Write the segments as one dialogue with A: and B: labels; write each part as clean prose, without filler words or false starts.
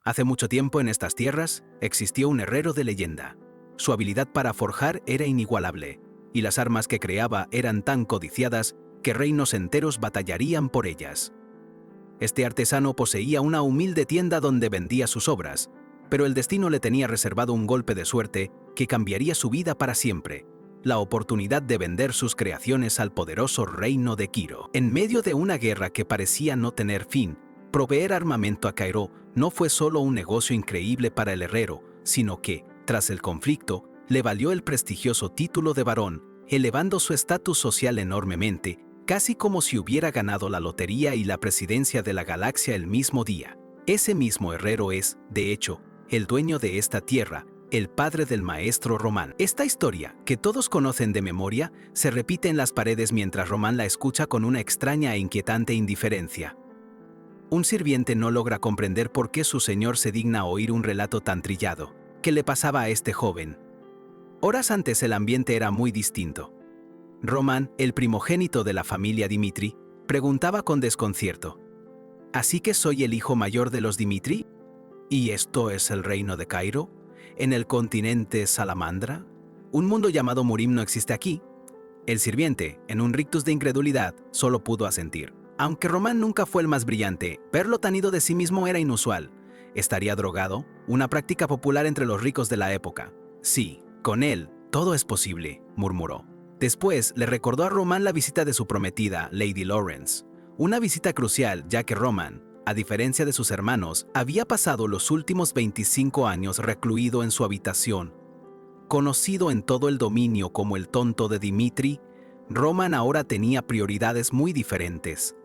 A: Hace mucho tiempo en estas tierras existió un herrero de leyenda. Su habilidad para forjar era inigualable, y las armas que creaba eran tan codiciadas que reinos enteros batallarían por ellas. Este artesano poseía una humilde tienda donde vendía sus obras, pero el destino le tenía reservado un golpe de suerte que cambiaría su vida para siempre: la oportunidad de vender sus creaciones al poderoso reino de Kiro. En medio de una guerra que parecía no tener fin, proveer armamento a Cairo no fue solo un negocio increíble para el herrero, sino que, tras el conflicto, le valió el prestigioso título de barón, elevando su estatus social enormemente, casi como si hubiera ganado la lotería y la presidencia de la galaxia el mismo día. Ese mismo herrero es, de hecho, el dueño de esta tierra, el padre del maestro Román. Esta historia, que todos conocen de memoria, se repite en las paredes mientras Román la escucha con una extraña e inquietante indiferencia. Un sirviente no logra comprender por qué su señor se digna oír un relato tan trillado. ¿Qué le pasaba a este joven? Horas antes el ambiente era muy distinto. Román, el primogénito de la familia Dimitri, preguntaba con desconcierto: ¿así que soy el hijo mayor de los Dimitri? ¿Y esto es el reino de Cairo? ¿En el continente Salamandra? ¿Un mundo llamado Murim no existe aquí? El sirviente, en un rictus de incredulidad, solo pudo asentir. Aunque Román nunca fue el más brillante, verlo tan ido de sí mismo era inusual. ¿Estaría drogado? Una práctica popular entre los ricos de la época. Sí, con él, todo es posible, murmuró. Después le recordó a Román la visita de su prometida, Lady Lawrence. Una visita crucial, ya que Román, a diferencia de sus hermanos, había pasado los últimos 25 años recluido en su habitación. Conocido en todo el dominio como el tonto de Dimitri, Román ahora tenía prioridades muy diferentes.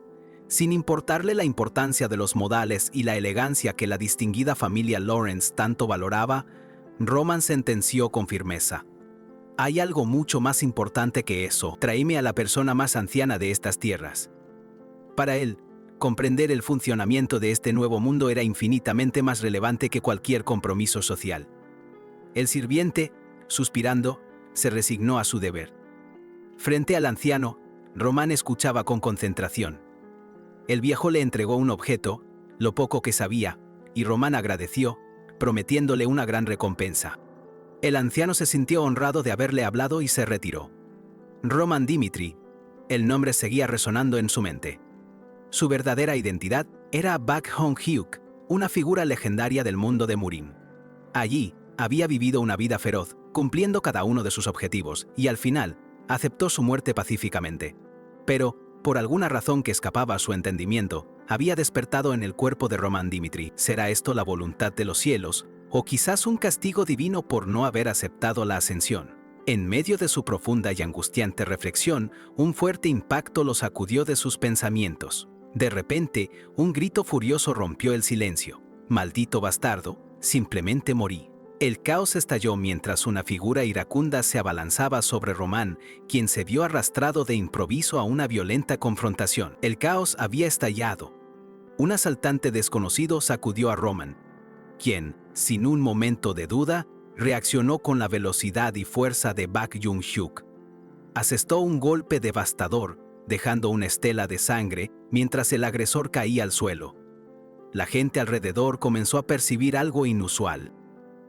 A: Sin importarle la importancia de los modales y la elegancia que la distinguida familia Lawrence tanto valoraba, Román sentenció con firmeza: hay algo mucho más importante que eso. Tráeme a la persona más anciana de estas tierras. Para él, comprender el funcionamiento de este nuevo mundo era infinitamente más relevante que cualquier compromiso social. El sirviente, suspirando, se resignó a su deber. Frente al anciano, Román escuchaba con concentración. El viejo le entregó un objeto, lo poco que sabía, y Román agradeció, prometiéndole una gran recompensa. El anciano se sintió honrado de haberle hablado y se retiró. Román Dimitri, el nombre seguía resonando en su mente. Su verdadera identidad era Bak Hong-hyuk, una figura legendaria del mundo de Murim. Allí, había vivido una vida feroz, cumpliendo cada uno de sus objetivos, y al final, aceptó su muerte pacíficamente. Pero, por alguna razón que escapaba a su entendimiento, había despertado en el cuerpo de Román Dimitri. ¿Será esto la voluntad de los cielos, o quizás un castigo divino por no haber aceptado la ascensión? En medio de su profunda y angustiante reflexión, un fuerte impacto lo sacudió de sus pensamientos. De repente, un grito furioso rompió el silencio. «Maldito bastardo, simplemente morí». El caos estalló mientras una figura iracunda se abalanzaba sobre Román, quien se vio arrastrado de improviso a una violenta confrontación. El caos había estallado. Un asaltante desconocido sacudió a Román, quien, sin un momento de duda, reaccionó con la velocidad y fuerza de Bak Jung-hyuk. Asestó un golpe devastador, dejando una estela de sangre mientras el agresor caía al suelo. La gente alrededor comenzó a percibir algo inusual.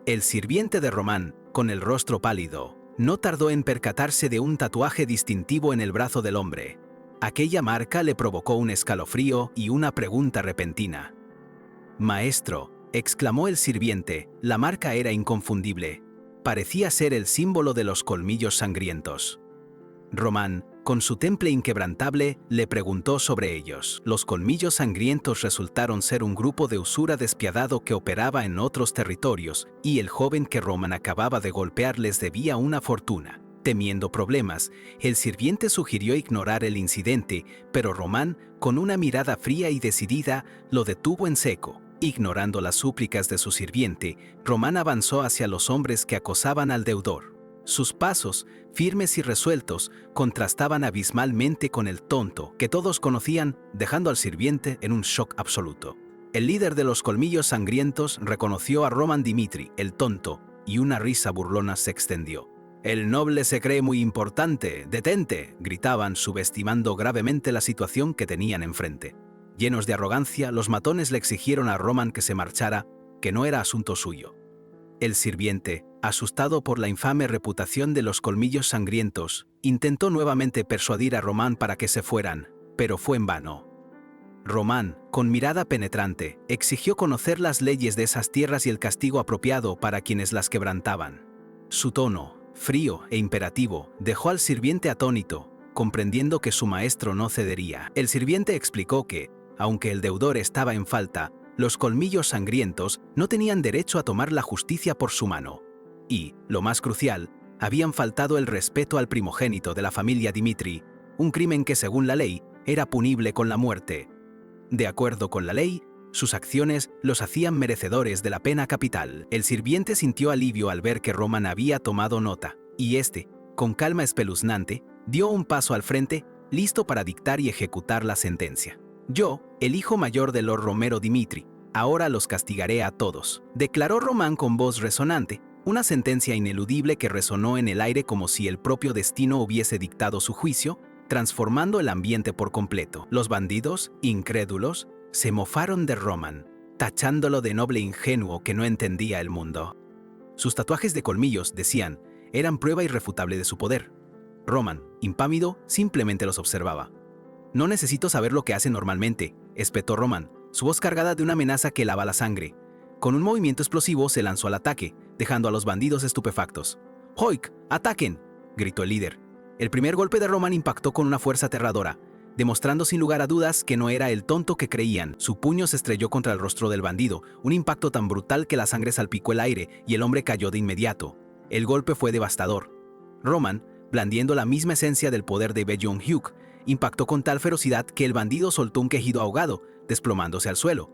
A: El sirviente de Román, con el rostro pálido, no tardó en percatarse de un tatuaje distintivo en el brazo del hombre. Aquella marca le provocó un escalofrío y una pregunta repentina. «Maestro», exclamó el sirviente, la marca era inconfundible. Parecía ser el símbolo de los colmillos sangrientos. Román, con su temple inquebrantable, le preguntó sobre ellos. Los colmillos sangrientos resultaron ser un grupo de usura despiadado que operaba en otros territorios, y el joven que Román acababa de golpear les debía una fortuna. Temiendo problemas, el sirviente sugirió ignorar el incidente, pero Román, con una mirada fría y decidida, lo detuvo en seco. Ignorando las súplicas de su sirviente, Román avanzó hacia los hombres que acosaban al deudor. Sus pasos, firmes y resueltos, contrastaban abismalmente con el tonto, que todos conocían, dejando al sirviente en un shock absoluto. El líder de los colmillos sangrientos reconoció a Román Dimitri, el tonto, y una risa burlona se extendió. «El noble se cree muy importante, detente», gritaban, subestimando gravemente la situación que tenían enfrente. Llenos de arrogancia, los matones le exigieron a Román que se marchara, que no era asunto suyo. El sirviente, asustado por la infame reputación de los colmillos sangrientos, intentó nuevamente persuadir a Román para que se fueran, pero fue en vano. Román, con mirada penetrante, exigió conocer las leyes de esas tierras y el castigo apropiado para quienes las quebrantaban. Su tono, frío e imperativo, dejó al sirviente atónito, comprendiendo que su maestro no cedería. El sirviente explicó que, aunque el deudor estaba en falta, los colmillos sangrientos no tenían derecho a tomar la justicia por su mano. Y, lo más crucial, habían faltado el respeto al primogénito de la familia Dimitri, un crimen que según la ley era punible con la muerte. De acuerdo con la ley, sus acciones los hacían merecedores de la pena capital. El sirviente sintió alivio al ver que Román había tomado nota, y este, con calma espeluznante, dio un paso al frente, listo para dictar y ejecutar la sentencia. Yo, el hijo mayor de Lord Romero Dimitri, ahora los castigaré a todos, declaró Román con voz resonante, una sentencia ineludible que resonó en el aire como si el propio destino hubiese dictado su juicio, transformando el ambiente por completo. Los bandidos, incrédulos, se mofaron de Román, tachándolo de noble ingenuo que no entendía el mundo. Sus tatuajes de colmillos, decían, eran prueba irrefutable de su poder. Román, impávido, simplemente los observaba. «No necesito saber lo que hace normalmente», espetó Román, su voz cargada de una amenaza que helaba la sangre. Con un movimiento explosivo se lanzó al ataque, dejando a los bandidos estupefactos. «¡Hoik! ¡Ataquen!», gritó el líder. El primer golpe de Román impactó con una fuerza aterradora, demostrando sin lugar a dudas que no era el tonto que creían. Su puño se estrelló contra el rostro del bandido, un impacto tan brutal que la sangre salpicó el aire y el hombre cayó de inmediato. El golpe fue devastador. Román, blandiendo la misma esencia del poder de Bae Jong-hyuk, impactó con tal ferocidad que el bandido soltó un quejido ahogado, desplomándose al suelo.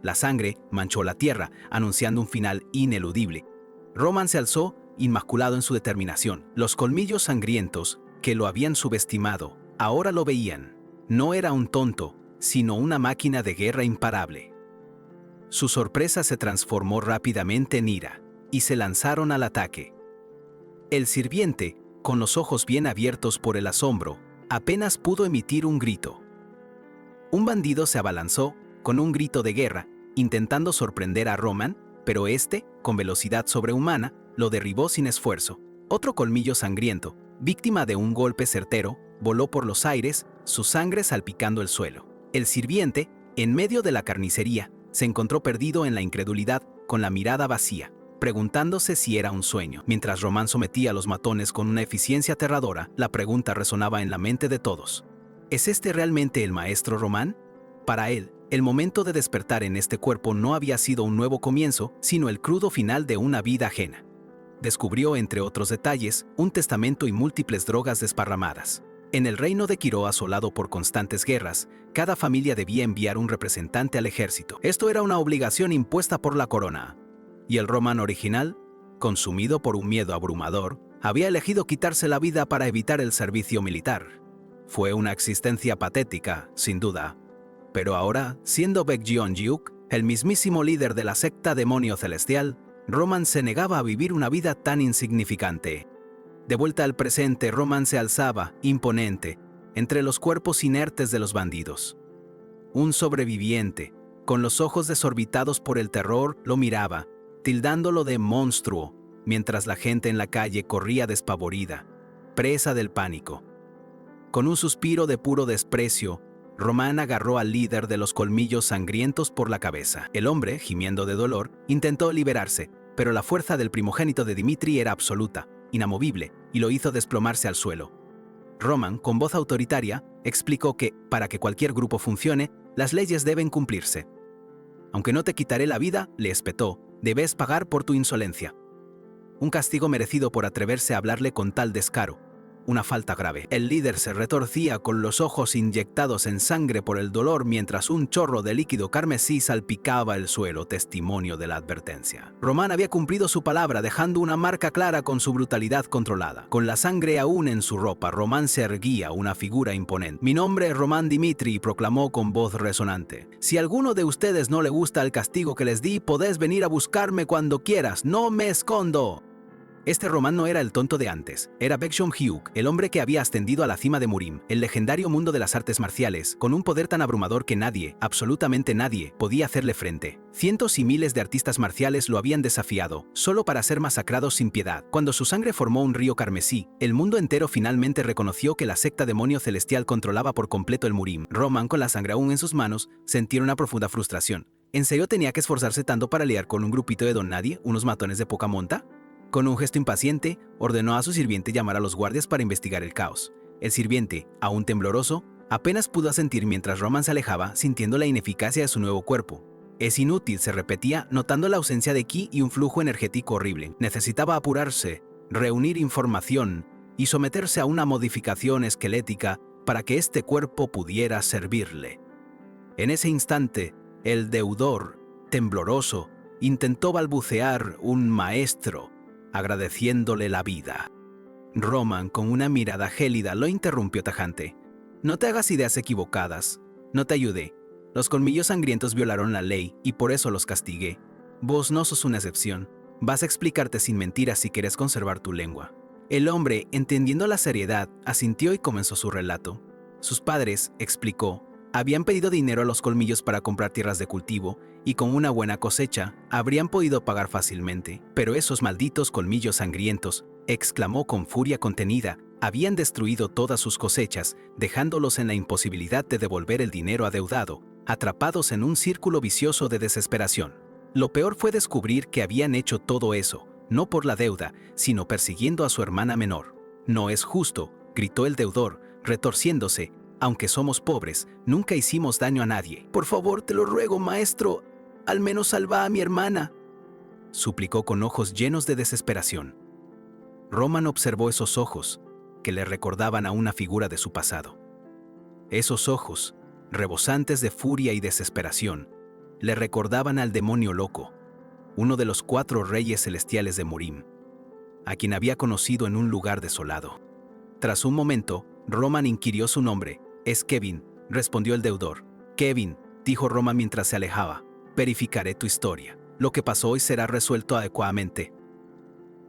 A: La sangre manchó la tierra, anunciando un final ineludible. Román se alzó, inmaculado en su determinación. Los colmillos sangrientos, que lo habían subestimado, ahora lo veían. No era un tonto, sino una máquina de guerra imparable. Su sorpresa se transformó rápidamente en ira, y se lanzaron al ataque. El sirviente, con los ojos bien abiertos por el asombro, apenas pudo emitir un grito. Un bandido se abalanzó, con un grito de guerra, intentando sorprender a Román, pero este, con velocidad sobrehumana, lo derribó sin esfuerzo. Otro colmillo sangriento, víctima de un golpe certero, voló por los aires, su sangre salpicando el suelo. El sirviente, en medio de la carnicería, se encontró perdido en la incredulidad, con la mirada vacía, preguntándose si era un sueño. Mientras Román sometía a los matones con una eficiencia aterradora, la pregunta resonaba en la mente de todos. ¿Es este realmente el maestro Román? Para él, el momento de despertar en este cuerpo no había sido un nuevo comienzo, sino el crudo final de una vida ajena. Descubrió, entre otros detalles, un testamento y múltiples drogas desparramadas. En el reino de Quiró, asolado por constantes guerras, cada familia debía enviar un representante al ejército. Esto era una obligación impuesta por la corona. Y el Román original, consumido por un miedo abrumador, había elegido quitarse la vida para evitar el servicio militar. Fue una existencia patética, sin duda. Pero ahora, siendo Bae Jong-hyuk, el mismísimo líder de la secta Demonio Celestial, Román se negaba a vivir una vida tan insignificante. De vuelta al presente, Román se alzaba, imponente, entre los cuerpos inertes de los bandidos. Un sobreviviente, con los ojos desorbitados por el terror, lo miraba, tildándolo de monstruo, mientras la gente en la calle corría despavorida, presa del pánico. Con un suspiro de puro desprecio, Román agarró al líder de los colmillos sangrientos por la cabeza. El hombre, gimiendo de dolor, intentó liberarse, pero la fuerza del primogénito de Dimitri era absoluta, inamovible, y lo hizo desplomarse al suelo. Román, con voz autoritaria, explicó que, para que cualquier grupo funcione, las leyes deben cumplirse. «Aunque no te quitaré la vida», le espetó, «debes pagar por tu insolencia». Un castigo merecido por atreverse a hablarle con tal descaro. Una falta grave. El líder se retorcía con los ojos inyectados en sangre por el dolor mientras un chorro de líquido carmesí salpicaba el suelo, testimonio de la advertencia. Román había cumplido su palabra, dejando una marca clara con su brutalidad controlada. Con la sangre aún en su ropa, Román se erguía, una figura imponente. «Mi nombre es Román Dimitri», proclamó con voz resonante. «Si a alguno de ustedes no le gusta el castigo que les di, podés venir a buscarme cuando quieras. ¡No me escondo!». Este Roman no era el tonto de antes, era Baek Jong-hyuk, el hombre que había ascendido a la cima de Murim, el legendario mundo de las artes marciales, con un poder tan abrumador que nadie, absolutamente nadie, podía hacerle frente. Cientos y miles de artistas marciales lo habían desafiado, solo para ser masacrados sin piedad. Cuando su sangre formó un río carmesí, el mundo entero finalmente reconoció que la secta demonio celestial controlaba por completo el Murim. Roman, con la sangre aún en sus manos, sentía una profunda frustración. ¿En serio tenía que esforzarse tanto para lidiar con un grupito de don nadie, unos matones de poca monta? Con un gesto impaciente, ordenó a su sirviente llamar a los guardias para investigar el caos. El sirviente, aún tembloroso, apenas pudo asentir mientras Roman se alejaba, sintiendo la ineficacia de su nuevo cuerpo. Es inútil, se repetía, notando la ausencia de ki y un flujo energético horrible. Necesitaba apurarse, reunir información y someterse a una modificación esquelética para que este cuerpo pudiera servirle. En ese instante, el deudor, tembloroso, intentó balbucear un maestro, agradeciéndole la vida. Roman, con una mirada gélida, lo interrumpió tajante. No te hagas ideas equivocadas. No te ayudé. Los colmillos sangrientos violaron la ley y por eso los castigué. Vos no sos una excepción. Vas a explicarte sin mentiras si quieres conservar tu lengua. El hombre, entendiendo la seriedad, asintió y comenzó su relato. Sus padres, explicó, habían pedido dinero a los colmillos para comprar tierras de cultivo y con una buena cosecha habrían podido pagar fácilmente. Pero esos malditos colmillos sangrientos, exclamó con furia contenida, habían destruido todas sus cosechas, dejándolos en la imposibilidad de devolver el dinero adeudado, atrapados en un círculo vicioso de desesperación. Lo peor fue descubrir que habían hecho todo eso, no por la deuda, sino persiguiendo a su hermana menor. No es justo, gritó el deudor, retorciéndose. Aunque somos pobres, nunca hicimos daño a nadie. Por favor, te lo ruego, maestro, al menos salva a mi hermana, suplicó con ojos llenos de desesperación. Roman observó esos ojos, que le recordaban a una figura de su pasado. Esos ojos, rebosantes de furia y desesperación, le recordaban al demonio loco, uno de los 4 reyes celestiales de Murim, a quien había conocido en un lugar desolado. Tras un momento, Roman inquirió su nombre. «Es Kevin», respondió el deudor. «Kevin», dijo Roman mientras se alejaba, «verificaré tu historia. Lo que pasó hoy será resuelto adecuadamente».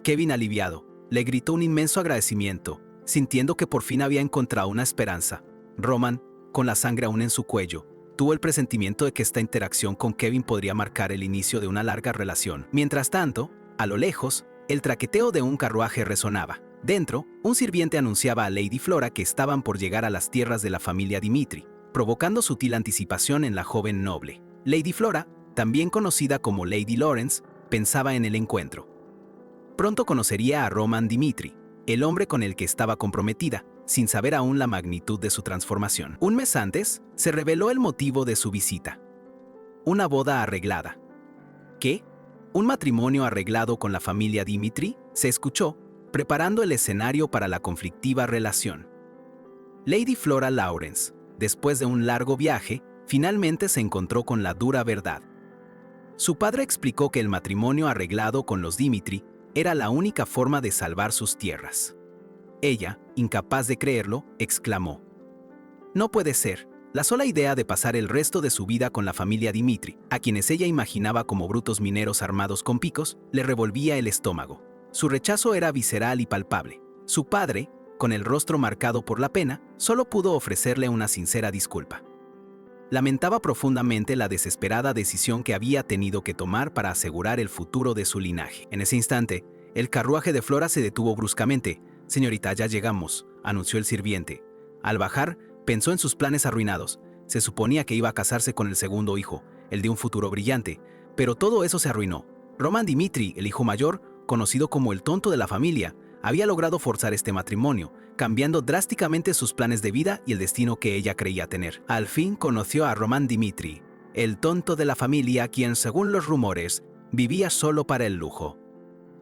A: Kevin, aliviado, le gritó un inmenso agradecimiento, sintiendo que por fin había encontrado una esperanza. Roman, con la sangre aún en su cuello, tuvo el presentimiento de que esta interacción con Kevin podría marcar el inicio de una larga relación. Mientras tanto, a lo lejos, el traqueteo de un carruaje resonaba. Dentro, un sirviente anunciaba a Lady Flora que estaban por llegar a las tierras de la familia Dimitri, provocando sutil anticipación en la joven noble. Lady Flora, también conocida como Lady Lawrence, pensaba en el encuentro. Pronto conocería a Roman Dimitri, el hombre con el que estaba comprometida, sin saber aún la magnitud de su transformación. Un mes antes, se reveló el motivo de su visita. Una boda arreglada. ¿Qué? ¿Un matrimonio arreglado con la familia Dimitri? Se escuchó, preparando el escenario para la conflictiva relación. Lady Flora Lawrence, después de un largo viaje, finalmente se encontró con la dura verdad. Su padre explicó que el matrimonio arreglado con los Dimitri era la única forma de salvar sus tierras. Ella, incapaz de creerlo, exclamó: «No puede ser». La sola idea de pasar el resto de su vida con la familia Dimitri, a quienes ella imaginaba como brutos mineros armados con picos, le revolvía el estómago. Su rechazo era visceral y palpable. Su padre, con el rostro marcado por la pena, solo pudo ofrecerle una sincera disculpa. Lamentaba profundamente la desesperada decisión que había tenido que tomar para asegurar el futuro de su linaje. En ese instante, el carruaje de Flora se detuvo bruscamente. «Señorita, ya llegamos», anunció el sirviente. Al bajar, pensó en sus planes arruinados. Se suponía que iba a casarse con el segundo hijo, el de un futuro brillante, pero todo eso se arruinó. Roman Dimitri, el hijo mayor, conocido como el tonto de la familia, había logrado forzar este matrimonio, cambiando drásticamente sus planes de vida y el destino que ella creía tener. Al fin conoció a Roman Dimitri, el tonto de la familia, quien, según los rumores, vivía solo para el lujo.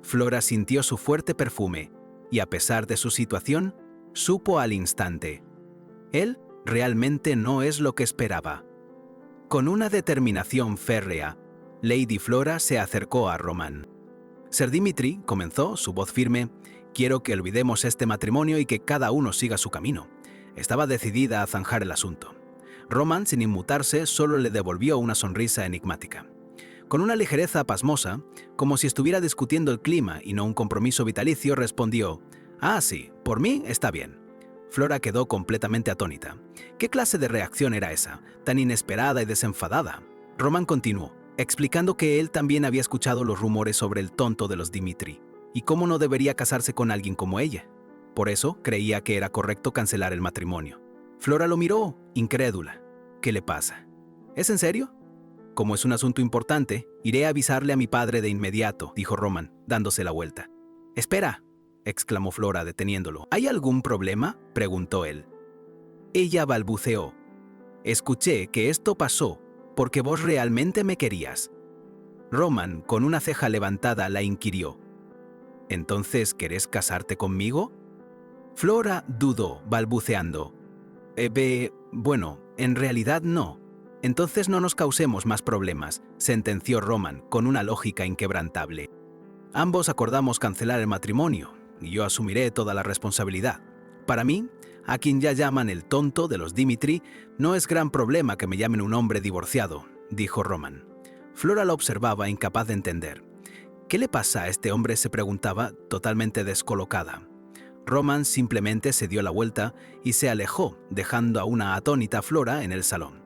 A: Flora sintió su fuerte perfume, y a pesar de su situación, supo al instante: él realmente no es lo que esperaba. Con una determinación férrea, Lady Flora se acercó a Roman. «Sir Dimitri», comenzó, su voz firme, «quiero que olvidemos este matrimonio y que cada uno siga su camino». Estaba decidida a zanjar el asunto. Roman, sin inmutarse, solo le devolvió una sonrisa enigmática. Con una ligereza pasmosa, como si estuviera discutiendo el clima y no un compromiso vitalicio, respondió: «Ah, sí, por mí está bien». Flora quedó completamente atónita. ¿Qué clase de reacción era esa, tan inesperada y desenfadada? Roman continuó, explicando que él también había escuchado los rumores sobre el tonto de los Dimitri, y cómo no debería casarse con alguien como ella. Por eso creía que era correcto cancelar el matrimonio. Flora lo miró, incrédula. ¿Qué le pasa? ¿Es en serio? Como es un asunto importante, iré a avisarle a mi padre de inmediato, dijo Roman, dándose la vuelta. «Espera», exclamó Flora, deteniéndolo. «¿Hay algún problema?», preguntó él. Ella balbuceó. «Escuché que esto pasó porque vos realmente me querías». Roman, con una ceja levantada, la inquirió. «¿Entonces querés casarte conmigo?». Flora dudó, balbuceando. Bueno, en realidad no. Entonces no nos causemos más problemas», sentenció Roman con una lógica inquebrantable. «Ambos acordamos cancelar el matrimonio, y yo asumiré toda la responsabilidad. Para mí, a quien ya llaman el tonto de los Dimitri, no es gran problema que me llamen un hombre divorciado», dijo Roman. Flora lo observaba, incapaz de entender. «¿Qué le pasa a este hombre?», se preguntaba, totalmente descolocada. Roman simplemente se dio la vuelta y se alejó, dejando a una atónita Flora en el salón.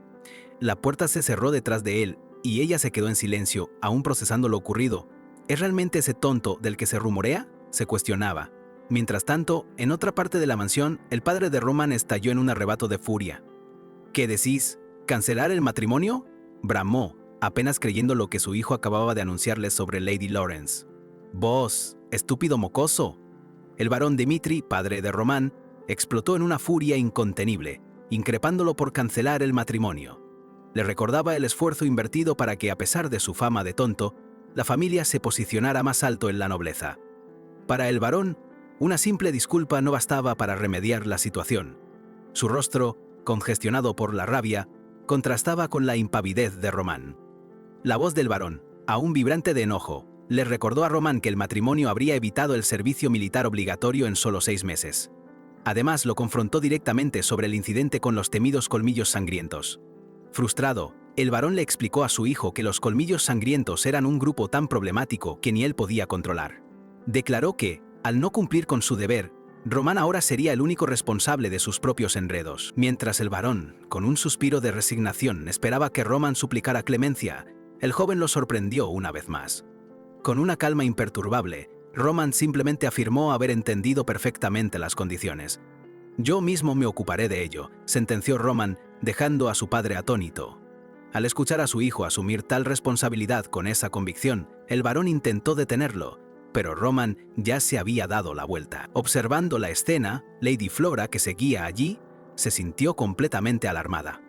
A: La puerta se cerró detrás de él y ella se quedó en silencio, aún procesando lo ocurrido. ¿Es realmente ese tonto del que se rumorea?, se cuestionaba. Mientras tanto, en otra parte de la mansión, el padre de Roman estalló en un arrebato de furia. «¿Qué decís? ¿Cancelar el matrimonio?», bramó, apenas creyendo lo que su hijo acababa de anunciarle sobre Lady Lawrence. «Vos, estúpido mocoso». El barón Dimitri, padre de Roman, explotó en una furia incontenible, increpándolo por cancelar el matrimonio. Le recordaba el esfuerzo invertido para que, a pesar de su fama de tonto, la familia se posicionara más alto en la nobleza. Para el barón, una simple disculpa no bastaba para remediar la situación. Su rostro, congestionado por la rabia, contrastaba con la impavidez de Roman. La voz del barón, aún vibrante de enojo, le recordó a Roman que el matrimonio habría evitado el servicio militar obligatorio en solo 6 meses. Además, lo confrontó directamente sobre el incidente con los temidos colmillos sangrientos. Frustrado, el barón le explicó a su hijo que los colmillos sangrientos eran un grupo tan problemático que ni él podía controlar. Declaró que, al no cumplir con su deber, Roman ahora sería el único responsable de sus propios enredos. Mientras el barón, con un suspiro de resignación, esperaba que Roman suplicara clemencia, el joven lo sorprendió una vez más. Con una calma imperturbable, Roman simplemente afirmó haber entendido perfectamente las condiciones. «Yo mismo me ocuparé de ello», sentenció Roman, dejando a su padre atónito. Al escuchar a su hijo asumir tal responsabilidad con esa convicción, el barón intentó detenerlo, pero Roman ya se había dado la vuelta. Observando la escena, Lady Flora, que seguía allí, se sintió completamente alarmada.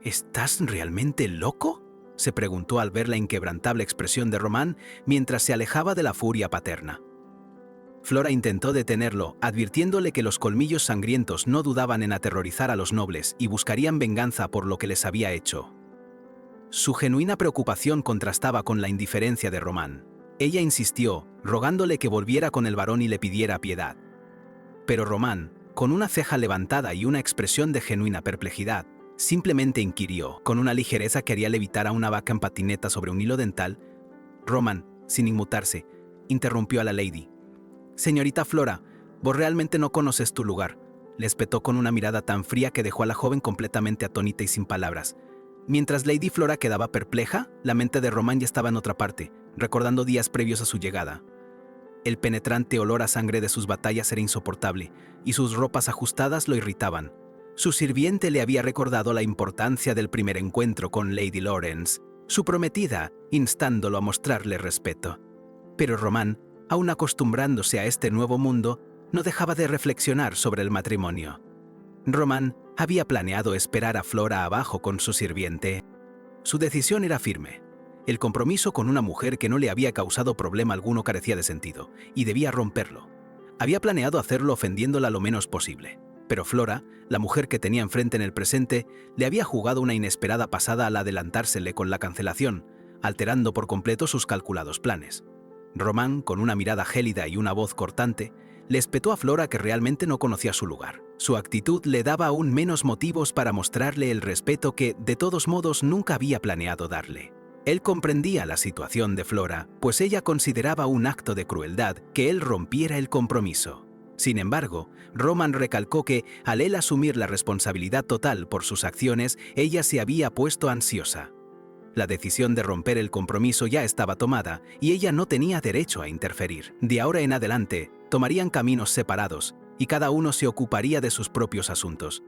A: «¿Estás realmente loco?», se preguntó al ver la inquebrantable expresión de Roman mientras se alejaba de la furia paterna. Flora intentó detenerlo, advirtiéndole que los colmillos sangrientos no dudaban en aterrorizar a los nobles y buscarían venganza por lo que les había hecho. Su genuina preocupación contrastaba con la indiferencia de Roman. Ella insistió, rogándole que volviera con el barón y le pidiera piedad. Pero Roman, con una ceja levantada y una expresión de genuina perplejidad, simplemente inquirió, con una ligereza que haría levitar a una vaca en patineta sobre un hilo dental. Roman, sin inmutarse, interrumpió a la lady. «Señorita Flora, vos realmente no conoces tu lugar», le espetó con una mirada tan fría que dejó a la joven completamente atónita y sin palabras. Mientras Lady Flora quedaba perpleja, la mente de Roman ya estaba en otra parte, recordando días previos a su llegada. El penetrante olor a sangre de sus batallas era insoportable, y sus ropas ajustadas lo irritaban. Su sirviente le había recordado la importancia del primer encuentro con Lady Lawrence, su prometida, instándolo a mostrarle respeto. Pero Roman, aún acostumbrándose a este nuevo mundo, no dejaba de reflexionar sobre el matrimonio. Roman había planeado esperar a Flora abajo con su sirviente. Su decisión era firme. El compromiso con una mujer que no le había causado problema alguno carecía de sentido, y debía romperlo. Había planeado hacerlo ofendiéndola lo menos posible. Pero Flora, la mujer que tenía enfrente en el presente, le había jugado una inesperada pasada al adelantársele con la cancelación, alterando por completo sus calculados planes. Roman, con una mirada gélida y una voz cortante, le espetó a Flora que realmente no conocía su lugar. Su actitud le daba aún menos motivos para mostrarle el respeto que, de todos modos, nunca había planeado darle. Él comprendía la situación de Flora, pues ella consideraba un acto de crueldad que él rompiera el compromiso. Sin embargo, Roman recalcó que, al él asumir la responsabilidad total por sus acciones, ella se había puesto ansiosa. La decisión de romper el compromiso ya estaba tomada y ella no tenía derecho a interferir. De ahora en adelante, tomarían caminos separados y cada uno se ocuparía de sus propios asuntos.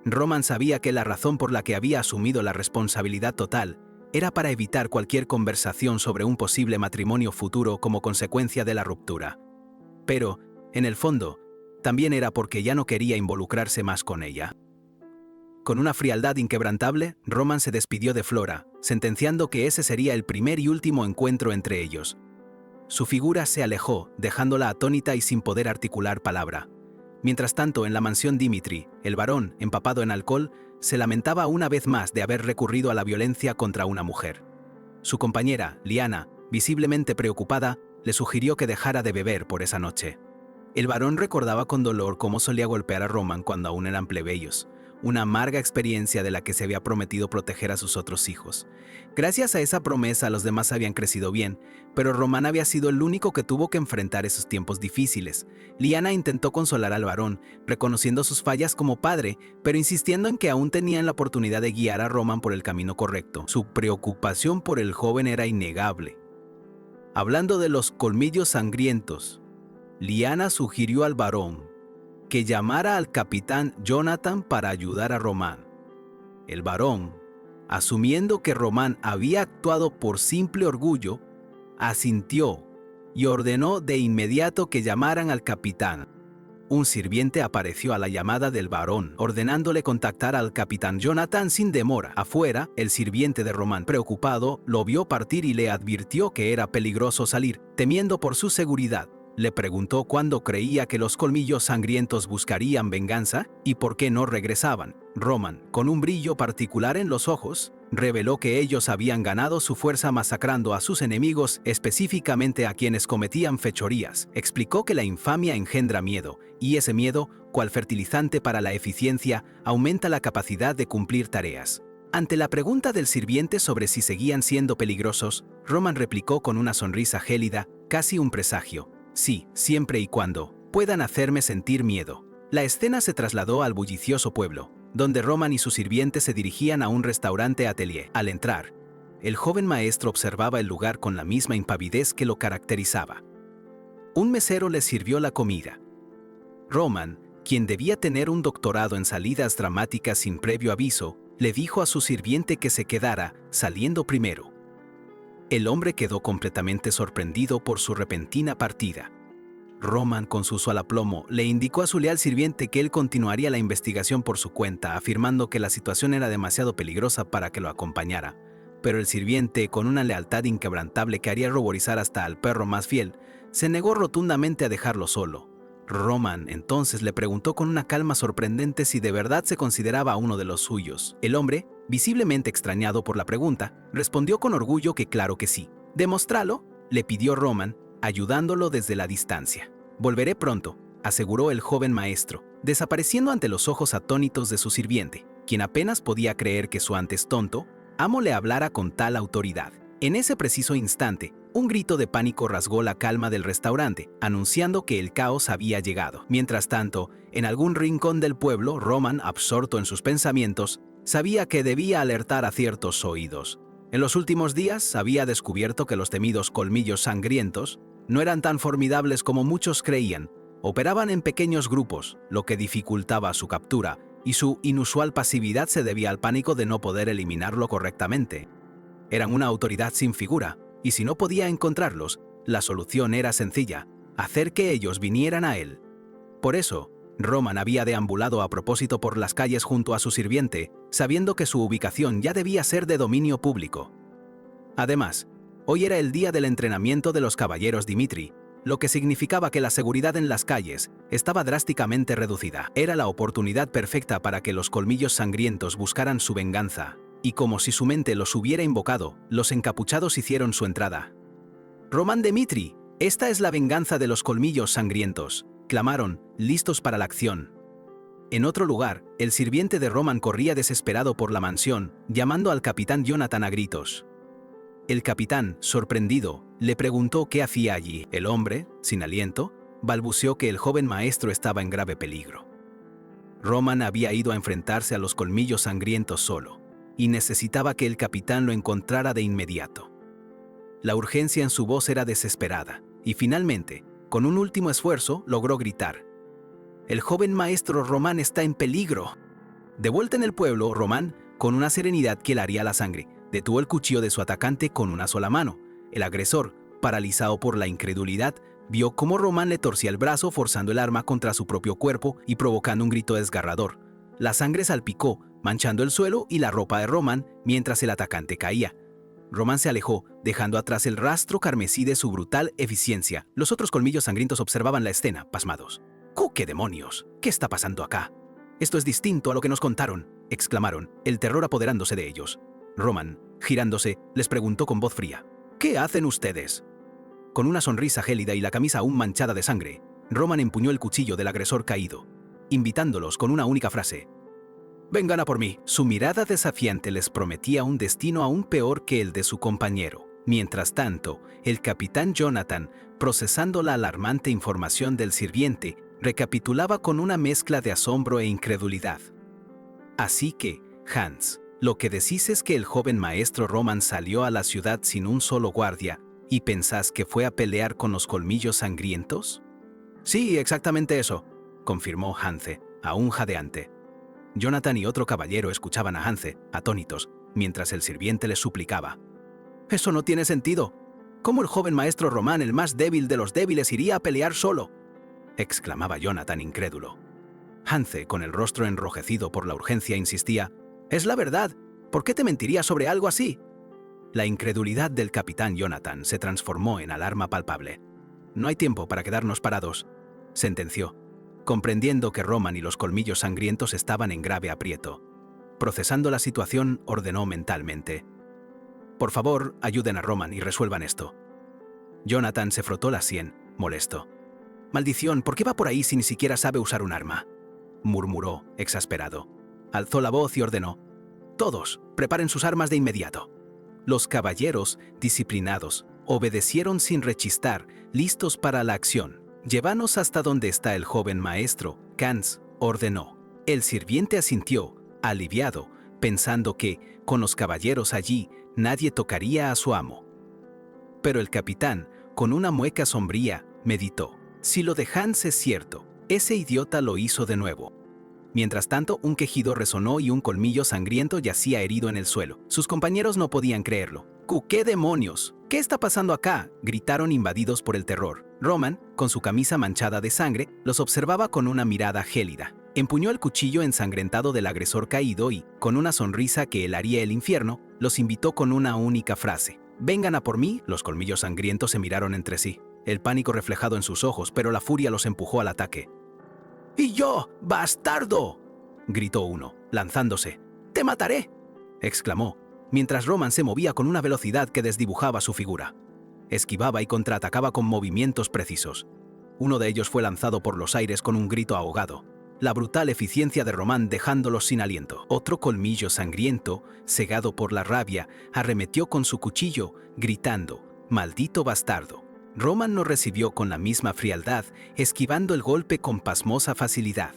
A: Roman sabía que la razón por la que había asumido la responsabilidad total era para evitar cualquier conversación sobre un posible matrimonio futuro como consecuencia de la ruptura. Pero, en el fondo, también era porque ya no quería involucrarse más con ella. Con una frialdad inquebrantable, Roman se despidió de Flora, sentenciando que ese sería el primer y último encuentro entre ellos. Su figura se alejó, dejándola atónita y sin poder articular palabra. Mientras tanto, en la mansión Dimitri, el varón, empapado en alcohol, se lamentaba una vez más de haber recurrido a la violencia contra una mujer. Su compañera, Liana, visiblemente preocupada, le sugirió que dejara de beber por esa noche. El varón recordaba con dolor cómo solía golpear a Roman cuando aún eran plebeyos, una amarga experiencia de la que se había prometido proteger a sus otros hijos. Gracias a esa promesa los demás habían crecido bien, pero Roman había sido el único que tuvo que enfrentar esos tiempos difíciles. Liana intentó consolar al varón, reconociendo sus fallas como padre, pero insistiendo en que aún tenían la oportunidad de guiar a Roman por el camino correcto. Su preocupación por el joven era innegable. Hablando de los colmillos sangrientos, Liana sugirió al varón que llamara al capitán Jonathan para ayudar a Roman. El varón, asumiendo que Roman había actuado por simple orgullo, asintió y ordenó de inmediato que llamaran al capitán. Un sirviente apareció a la llamada del varón, ordenándole contactar al capitán Jonathan sin demora. Afuera, el sirviente de Roman, preocupado, lo vio partir y le advirtió que era peligroso salir, temiendo por su seguridad. Le preguntó cuándo creía que los colmillos sangrientos buscarían venganza y por qué no regresaban. Roman, con un brillo particular en los ojos, reveló que ellos habían ganado su fuerza masacrando a sus enemigos, específicamente a quienes cometían fechorías. Explicó que la infamia engendra miedo, y ese miedo, cual fertilizante para la eficiencia, aumenta la capacidad de cumplir tareas. Ante la pregunta del sirviente sobre si seguían siendo peligrosos, Roman replicó con una sonrisa gélida, casi un presagio: sí, siempre y cuando puedan hacerme sentir miedo. La escena se trasladó al bullicioso pueblo, donde Roman y su sirviente se dirigían a un restaurante atelier. Al entrar, el joven maestro observaba el lugar con la misma impavidez que lo caracterizaba. Un mesero les sirvió la comida. Roman, quien debía tener un doctorado en salidas dramáticas sin previo aviso, le dijo a su sirviente que se quedara, saliendo primero. El hombre quedó completamente sorprendido por su repentina partida. Roman, con su usual aplomo, le indicó a su leal sirviente que él continuaría la investigación por su cuenta, afirmando que la situación era demasiado peligrosa para que lo acompañara. Pero el sirviente, con una lealtad inquebrantable que haría ruborizar hasta al perro más fiel, se negó rotundamente a dejarlo solo. Roman entonces le preguntó con una calma sorprendente si de verdad se consideraba uno de los suyos. El hombre, visiblemente extrañado por la pregunta, respondió con orgullo que claro que sí. «Demóstralo», le pidió Roman, ayudándolo desde la distancia. «Volveré pronto», aseguró el joven maestro, desapareciendo ante los ojos atónitos de su sirviente, quien apenas podía creer que su antes tonto amo le hablara con tal autoridad. En ese preciso instante, un grito de pánico rasgó la calma del restaurante, anunciando que el caos había llegado. Mientras tanto, en algún rincón del pueblo, Roman, absorto en sus pensamientos, sabía que debía alertar a ciertos oídos. En los últimos días había descubierto que los temidos colmillos sangrientos no eran tan formidables como muchos creían. Operaban en pequeños grupos, lo que dificultaba su captura, y su inusual pasividad se debía al pánico de no poder eliminarlo correctamente. Eran una autoridad sin figura, y si no podía encontrarlos, la solución era sencilla: hacer que ellos vinieran a él. Por eso, Roman había deambulado a propósito por las calles junto a su sirviente, sabiendo que su ubicación ya debía ser de dominio público. Además, hoy era el día del entrenamiento de los caballeros Dimitri, lo que significaba que la seguridad en las calles estaba drásticamente reducida. Era la oportunidad perfecta para que los colmillos sangrientos buscaran su venganza, y como si su mente los hubiera invocado, los encapuchados hicieron su entrada. «Roman Dimitri, esta es la venganza de los colmillos sangrientos», clamaron, listos para la acción. En otro lugar, el sirviente de Roman corría desesperado por la mansión, llamando al capitán Jonathan a gritos. El capitán, sorprendido, le preguntó qué hacía allí. El hombre, sin aliento, balbuceó que el joven maestro estaba en grave peligro. Roman había ido a enfrentarse a los colmillos sangrientos solo, y necesitaba que el capitán lo encontrara de inmediato. La urgencia en su voz era desesperada, y finalmente, con un último esfuerzo, logró gritar: «El joven maestro Roman está en peligro». De vuelta en el pueblo, Roman, con una serenidad que helaría la sangre, detuvo el cuchillo de su atacante con una sola mano. El agresor, paralizado por la incredulidad, vio cómo Roman le torcía el brazo forzando el arma contra su propio cuerpo y provocando un grito desgarrador. La sangre salpicó, manchando el suelo y la ropa de Roman mientras el atacante caía. Roman se alejó, dejando atrás el rastro carmesí de su brutal eficiencia. Los otros colmillos sangrientos observaban la escena, pasmados. «¡Qué demonios! ¿Qué está pasando acá? Esto es distinto a lo que nos contaron», exclamaron, el terror apoderándose de ellos. Roman, girándose, les preguntó con voz fría: «¿Qué hacen ustedes?». Con una sonrisa gélida y la camisa aún manchada de sangre, Roman empuñó el cuchillo del agresor caído, invitándolos con una única frase: «Vengan a por mí». Su mirada desafiante les prometía un destino aún peor que el de su compañero. Mientras tanto, el capitán Jonathan, procesando la alarmante información del sirviente, recapitulaba con una mezcla de asombro e incredulidad. «Así que, Hans, lo que decís es que el joven maestro Roman salió a la ciudad sin un solo guardia, ¿y pensás que fue a pelear con los colmillos sangrientos?». «Sí, exactamente eso», confirmó Hanse, aún jadeante. Jonathan y otro caballero escuchaban a Hanse, atónitos, mientras el sirviente les suplicaba: «Eso no tiene sentido. ¿Cómo el joven maestro Roman, el más débil de los débiles, iría a pelear solo?», exclamaba Jonathan incrédulo. Hanse, con el rostro enrojecido por la urgencia, insistía: «Es la verdad. ¿Por qué te mentiría sobre algo así?». La incredulidad del capitán Jonathan se transformó en alarma palpable. «No hay tiempo para quedarnos parados», sentenció, comprendiendo que Roman y los colmillos sangrientos estaban en grave aprieto. Procesando la situación, ordenó mentalmente: «Por favor, ayuden a Roman y resuelvan esto». Jonathan se frotó la sien, molesto. «Maldición, ¿por qué va por ahí si ni siquiera sabe usar un arma?», murmuró, exasperado. Alzó la voz y ordenó: «Todos, preparen sus armas de inmediato». Los caballeros, disciplinados, obedecieron sin rechistar, listos para la acción. «Llévanos hasta donde está el joven maestro», Hans ordenó. El sirviente asintió, aliviado, pensando que, con los caballeros allí, nadie tocaría a su amo. Pero el capitán, con una mueca sombría, meditó: «Si lo de Hans es cierto, ese idiota lo hizo de nuevo». Mientras tanto, un quejido resonó y un colmillo sangriento yacía herido en el suelo. Sus compañeros no podían creerlo. «¿Qué demonios? ¿Qué está pasando acá?», gritaron invadidos por el terror. Roman, con su camisa manchada de sangre, los observaba con una mirada gélida. Empuñó el cuchillo ensangrentado del agresor caído y, con una sonrisa que helaría el infierno, los invitó con una única frase: «Vengan a por mí». Los colmillos sangrientos se miraron entre sí, el pánico reflejado en sus ojos, pero la furia los empujó al ataque. «¡Y yo, bastardo!», gritó uno, lanzándose. «¡Te mataré!», exclamó, mientras Roman se movía con una velocidad que desdibujaba su figura. Esquivaba y contraatacaba con movimientos precisos. Uno de ellos fue lanzado por los aires con un grito ahogado, la brutal eficiencia de Roman dejándolos sin aliento. Otro colmillo sangriento, cegado por la rabia, arremetió con su cuchillo, gritando: «¡Maldito bastardo!». Roman no recibió con la misma frialdad, esquivando el golpe con pasmosa facilidad.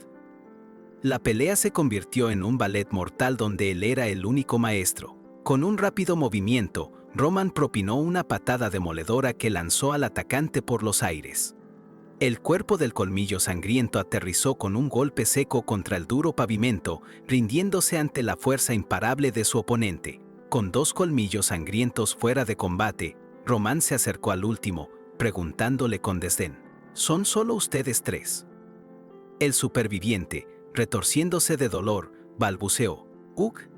A: La pelea se convirtió en un ballet mortal donde él era el único maestro. Con un rápido movimiento, Roman propinó una patada demoledora que lanzó al atacante por los aires. El cuerpo del colmillo sangriento aterrizó con un golpe seco contra el duro pavimento, rindiéndose ante la fuerza imparable de su oponente. Con dos colmillos sangrientos fuera de combate, Roman se acercó al último, preguntándole con desdén: «¿Son solo ustedes tres?». El superviviente, retorciéndose de dolor, balbuceó: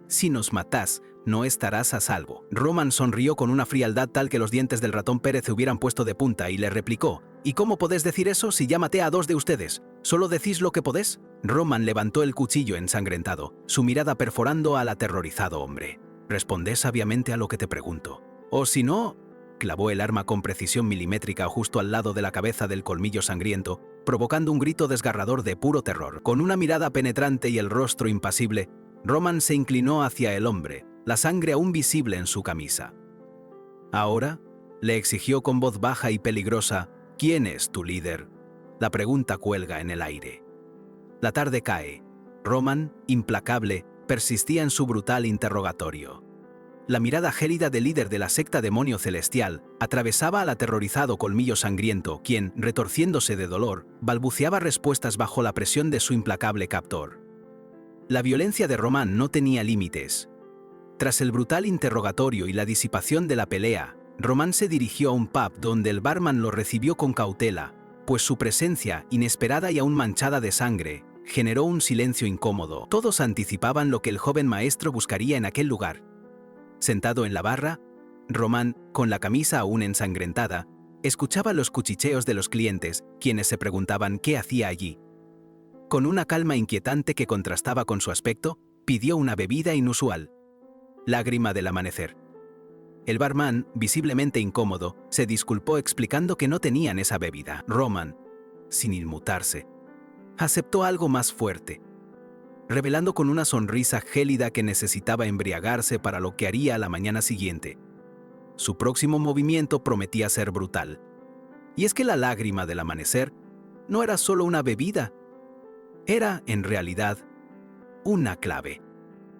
A: «Si nos matás, no estarás a salvo». Roman sonrió con una frialdad tal que los dientes del ratón Pérez se hubieran puesto de punta y le replicó: «¿Y cómo podés decir eso si ya maté a dos de ustedes? ¿Solo decís lo que podés?». Roman levantó el cuchillo ensangrentado, su mirada perforando al aterrorizado hombre. «Responde sabiamente a lo que te pregunto. O si no…». Clavó el arma con precisión milimétrica justo al lado de la cabeza del colmillo sangriento, provocando un grito desgarrador de puro terror. Con una mirada penetrante y el rostro impasible, Roman se inclinó hacia el hombre, la sangre aún visible en su camisa. Ahora, le exigió con voz baja y peligrosa, ¿quién es tu líder? La pregunta cuelga en el aire. La tarde cae. Roman, implacable, persistía en su brutal interrogatorio. La mirada gélida del líder de la secta demonio celestial atravesaba al aterrorizado Colmillo Sangriento, quien, retorciéndose de dolor, balbuceaba respuestas bajo la presión de su implacable captor. La violencia de Roman no tenía límites. Tras el brutal interrogatorio y la disipación de la pelea, Roman se dirigió a un pub donde el barman lo recibió con cautela, pues su presencia, inesperada y aún manchada de sangre, generó un silencio incómodo. Todos anticipaban lo que el joven maestro buscaría en aquel lugar. Sentado en la barra, Roman, con la camisa aún ensangrentada, escuchaba los cuchicheos de los clientes, quienes se preguntaban qué hacía allí. Con una calma inquietante que contrastaba con su aspecto, pidió una bebida inusual. Lágrima del amanecer. El barman, visiblemente incómodo, se disculpó explicando que no tenían esa bebida. Roman, sin inmutarse, aceptó algo más fuerte, revelando con una sonrisa gélida que necesitaba embriagarse para lo que haría la mañana siguiente. Su próximo movimiento prometía ser brutal. Y es que la lágrima del amanecer no era solo una bebida, era, en realidad, una clave.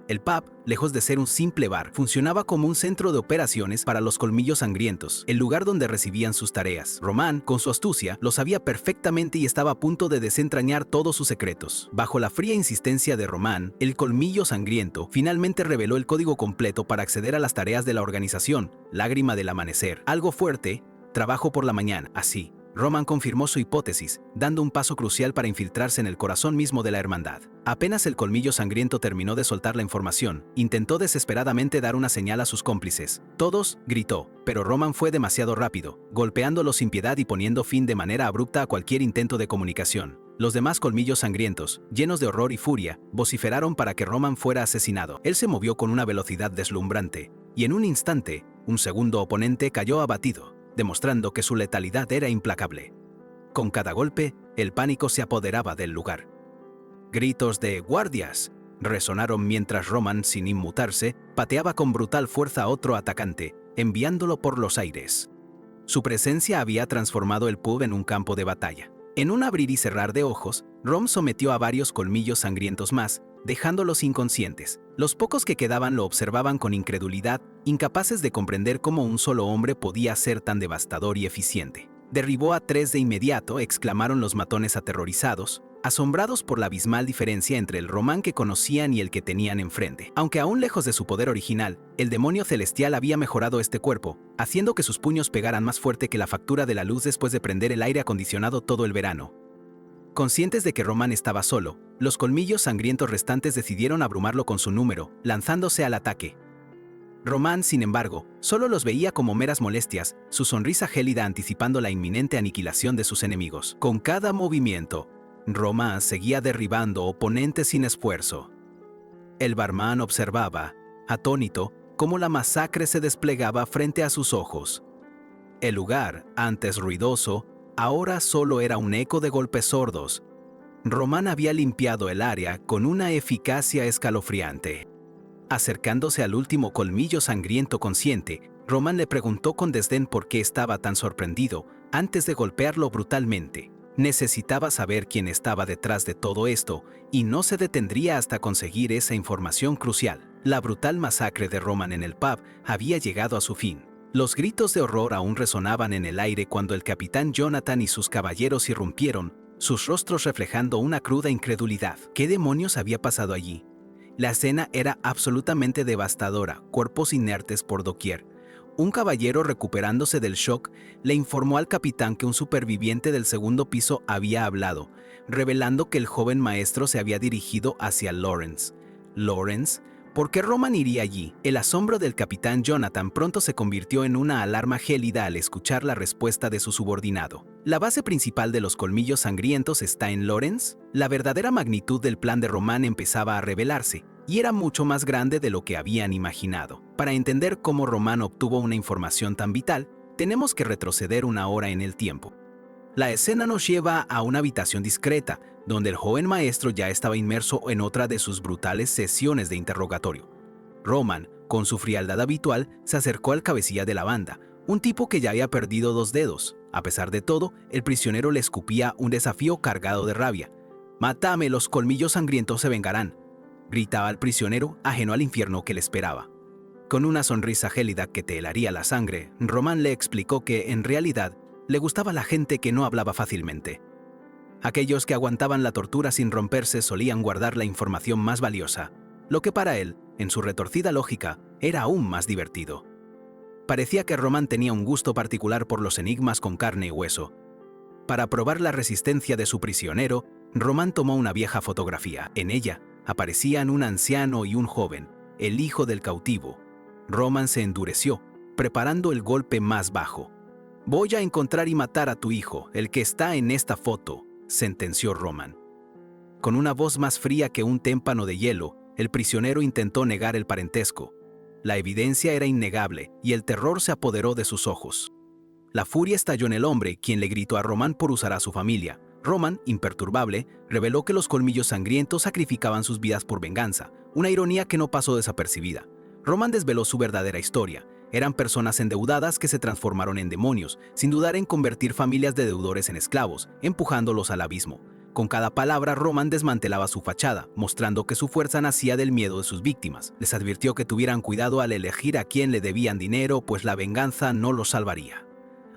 A: El pub, lejos de ser un simple bar, funcionaba como un centro de operaciones para los Colmillos Sangrientos, el lugar donde recibían sus tareas. Roman, con su astucia, lo sabía perfectamente y estaba a punto de desentrañar todos sus secretos. Bajo la fría insistencia de Roman, el Colmillo Sangriento finalmente reveló el código completo para acceder a las tareas de la organización. Lágrima del amanecer. Algo fuerte, trabajo por la mañana. Así, Roman confirmó su hipótesis, dando un paso crucial para infiltrarse en el corazón mismo de la hermandad. Apenas el Colmillo Sangriento terminó de soltar la información, intentó desesperadamente dar una señal a sus cómplices. Todos, gritó, pero Roman fue demasiado rápido, golpeándolos sin piedad y poniendo fin de manera abrupta a cualquier intento de comunicación. Los demás Colmillos Sangrientos, llenos de horror y furia, vociferaron para que Roman fuera asesinado. Él se movió con una velocidad deslumbrante, y en un instante, un segundo oponente cayó abatido, demostrando que su letalidad era implacable. Con cada golpe, el pánico se apoderaba del lugar. Gritos de «¡Guardias!» resonaron mientras Roman, sin inmutarse, pateaba con brutal fuerza a otro atacante, enviándolo por los aires. Su presencia había transformado el pub en un campo de batalla. En un abrir y cerrar de ojos, Rom sometió a varios Colmillos Sangrientos más, dejándolos inconscientes. Los pocos que quedaban lo observaban con incredulidad, incapaces de comprender cómo un solo hombre podía ser tan devastador y eficiente. «Derribó a 3 de inmediato», exclamaron los matones aterrorizados, asombrados por la abismal diferencia entre el Roman que conocían y el que tenían enfrente. Aunque aún lejos de su poder original, el demonio celestial había mejorado este cuerpo, haciendo que sus puños pegaran más fuerte que la factura de la luz después de prender el aire acondicionado todo el verano. Conscientes de que Roman estaba solo, los Colmillos Sangrientos restantes decidieron abrumarlo con su número, lanzándose al ataque. Roman, sin embargo, solo los veía como meras molestias, su sonrisa gélida anticipando la inminente aniquilación de sus enemigos. Con cada movimiento, Roman seguía derribando oponentes sin esfuerzo. El barman observaba, atónito, cómo la masacre se desplegaba frente a sus ojos. El lugar, antes ruidoso, ahora solo era un eco de golpes sordos. Roman había limpiado el área con una eficacia escalofriante. Acercándose al último Colmillo Sangriento consciente, Roman le preguntó con desdén por qué estaba tan sorprendido antes de golpearlo brutalmente. Necesitaba saber quién estaba detrás de todo esto y no se detendría hasta conseguir esa información crucial. La brutal masacre de Roman en el pub había llegado a su fin. Los gritos de horror aún resonaban en el aire cuando el capitán Jonathan y sus caballeros irrumpieron, sus rostros reflejando una cruda incredulidad. ¿Qué demonios había pasado allí? La escena era absolutamente devastadora, cuerpos inertes por doquier. Un caballero, recuperándose del shock, le informó al capitán que un superviviente del segundo piso había hablado, revelando que el joven maestro se había dirigido hacia Lawrence. ¿Lawrence? ¿Por qué Roman iría allí? El asombro del capitán Jonathan pronto se convirtió en una alarma gélida al escuchar la respuesta de su subordinado. ¿La base principal de los Colmillos Sangrientos está en Lawrence? La verdadera magnitud del plan de Roman empezaba a revelarse, y era mucho más grande de lo que habían imaginado. Para entender cómo Roman obtuvo una información tan vital, tenemos que retroceder una hora en el tiempo. La escena nos lleva a una habitación discreta, donde el joven maestro ya estaba inmerso en otra de sus brutales sesiones de interrogatorio. Roman, Con su frialdad habitual, se acercó al cabecilla de la banda, un tipo que ya había perdido 2 dedos. A pesar de todo, el prisionero le escupía un desafío cargado de rabia. «Mátame, los colmillos sangrientos se vengarán», gritaba el prisionero, ajeno al infierno que le esperaba. Con una sonrisa gélida que te helaría la sangre, Román le explicó que, en realidad, le gustaba la gente que no hablaba fácilmente. Aquellos que aguantaban la tortura sin romperse solían guardar la información más valiosa, lo que para él, en su retorcida lógica, era aún más divertido. Parecía que Román tenía un gusto particular por los enigmas con carne y hueso. Para probar la resistencia de su prisionero, Román tomó una vieja fotografía. En ella aparecían un anciano y un joven, el hijo del cautivo. Román se endureció, preparando el golpe más bajo. «Voy a encontrar y matar a tu hijo, el que está en esta foto», sentenció Román. Con una voz más fría que un témpano de hielo, el prisionero intentó negar el parentesco. La evidencia era innegable y el terror se apoderó de sus ojos. La furia estalló en el hombre, quien le gritó a Román por usar a su familia. Román, imperturbable, reveló que los colmillos sangrientos sacrificaban sus vidas por venganza, una ironía que no pasó desapercibida. Román desveló su verdadera historia. Eran personas endeudadas que se transformaron en demonios, sin dudar en convertir familias de deudores en esclavos, empujándolos al abismo. Con cada palabra, Román desmantelaba su fachada, mostrando que su fuerza nacía del miedo de sus víctimas. Les advirtió que tuvieran cuidado al elegir a quién le debían dinero, pues la venganza no los salvaría.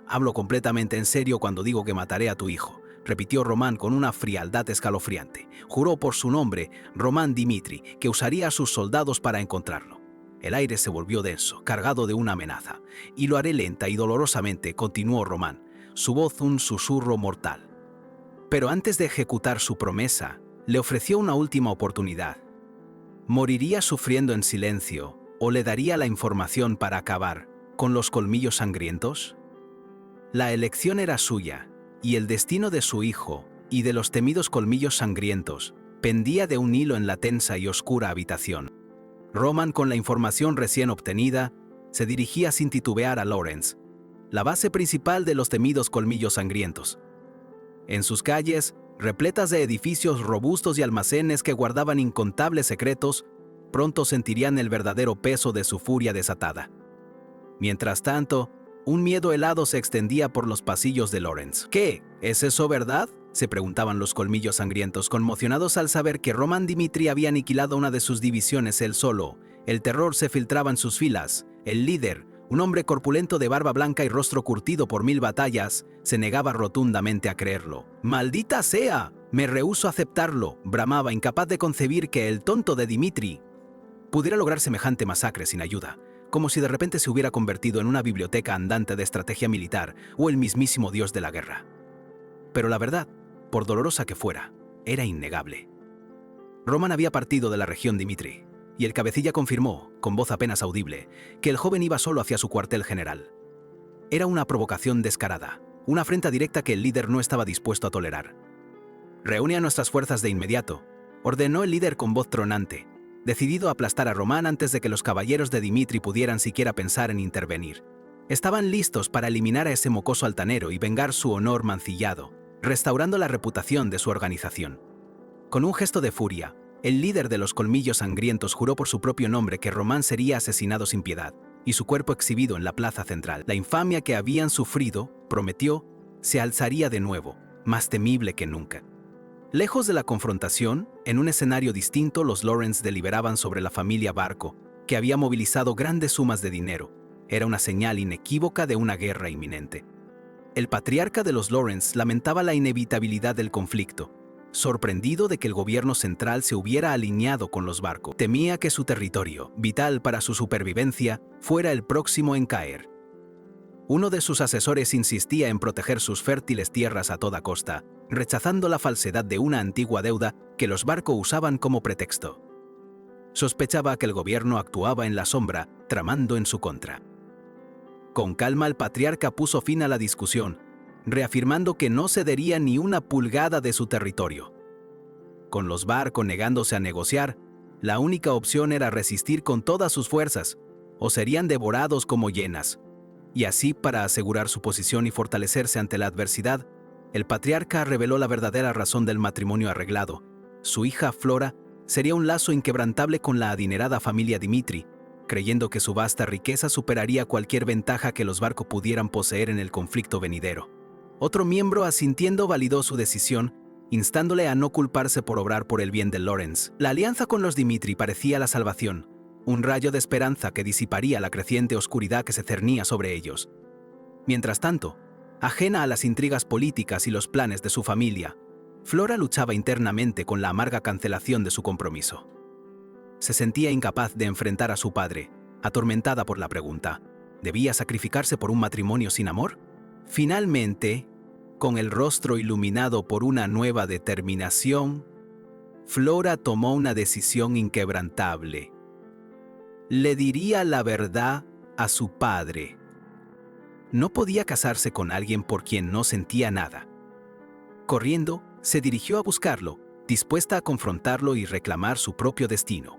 A: «Hablo completamente en serio cuando digo que mataré a tu hijo», repitió Román con una frialdad escalofriante. Juró por su nombre, Román Dimitri, que usaría a sus soldados para encontrarlo. El aire se volvió denso, cargado de una amenaza. «Y lo haré lenta y dolorosamente», continuó Román, su voz un susurro mortal. Pero antes de ejecutar su promesa, le ofreció una última oportunidad. ¿Moriría sufriendo en silencio o le daría la información para acabar con los colmillos sangrientos? La elección era suya, y el destino de su hijo y de los temidos colmillos sangrientos pendía de un hilo en la tensa y oscura habitación. Román, con la información recién obtenida, se dirigía sin titubear a Lawrence, la base principal de los temidos colmillos sangrientos. En sus calles, repletas de edificios robustos y almacenes que guardaban incontables secretos, pronto sentirían el verdadero peso de su furia desatada. Mientras tanto, un miedo helado se extendía por los pasillos de Lawrence. «¿Qué? ¿Es eso verdad?», se preguntaban los colmillos sangrientos, conmocionados al saber que Román Dimitri había aniquilado una de sus divisiones él solo. El terror se filtraba en sus filas. El líder, un hombre corpulento de barba blanca y rostro curtido por 1000 batallas, se negaba rotundamente a creerlo. «¡Maldita sea! Me rehúso a aceptarlo», bramaba, incapaz de concebir que el tonto de Dimitri pudiera lograr semejante masacre sin ayuda, como si de repente se hubiera convertido en una biblioteca andante de estrategia militar o el mismísimo dios de la guerra. Pero la verdad, por dolorosa que fuera, era innegable. Román había partido de la región Dimitri, y el cabecilla confirmó, con voz apenas audible, que el joven iba solo hacia su cuartel general. Era una provocación descarada, una afrenta directa que el líder no estaba dispuesto a tolerar. «Reúne a nuestras fuerzas de inmediato», ordenó el líder con voz tronante, decidido a aplastar a Román antes de que los caballeros de Dimitri pudieran siquiera pensar en intervenir. Estaban listos para eliminar a ese mocoso altanero y vengar su honor mancillado, restaurando la reputación de su organización. Con un gesto de furia, el líder de los colmillos sangrientos juró por su propio nombre que Román sería asesinado sin piedad, y su cuerpo exhibido en la plaza central. La infamia que habían sufrido, prometió, se alzaría de nuevo, más temible que nunca. Lejos de la confrontación, en un escenario distinto, los Lawrence deliberaban sobre la familia Barco, que había movilizado grandes sumas de dinero. Era una señal inequívoca de una guerra inminente. El patriarca de los Lawrence lamentaba la inevitabilidad del conflicto, sorprendido de que el gobierno central se hubiera alineado con los Barco. Temía que su territorio, vital para su supervivencia, fuera el próximo en caer. Uno de sus asesores insistía en proteger sus fértiles tierras a toda costa, rechazando la falsedad de una antigua deuda que los Barco usaban como pretexto. Sospechaba que el gobierno actuaba en la sombra, tramando en su contra. Con calma, el patriarca puso fin a la discusión, reafirmando que no cedería ni una pulgada de su territorio. Con los Barco negándose a negociar, la única opción era resistir con todas sus fuerzas, o serían devorados como hienas. Y así, para asegurar su posición y fortalecerse ante la adversidad, el patriarca reveló la verdadera razón del matrimonio arreglado. Su hija Flora sería un lazo inquebrantable con la adinerada familia Dimitri, creyendo que su vasta riqueza superaría cualquier ventaja que los Barco pudieran poseer en el conflicto venidero. Otro miembro, asintiendo, validó su decisión, instándole a no culparse por obrar por el bien de Lawrence. La alianza con los Dimitri parecía la salvación, un rayo de esperanza que disiparía la creciente oscuridad que se cernía sobre ellos. Mientras tanto, ajena a las intrigas políticas y los planes de su familia, Flora luchaba internamente con la amarga cancelación de su compromiso. Se sentía incapaz de enfrentar a su padre, atormentada por la pregunta: ¿debía sacrificarse por un matrimonio sin amor? Finalmente, con el rostro iluminado por una nueva determinación, Flora tomó una decisión inquebrantable. Le diría la verdad a su padre. No podía casarse con alguien por quien no sentía nada. Corriendo, se dirigió a buscarlo, dispuesta a confrontarlo y reclamar su propio destino.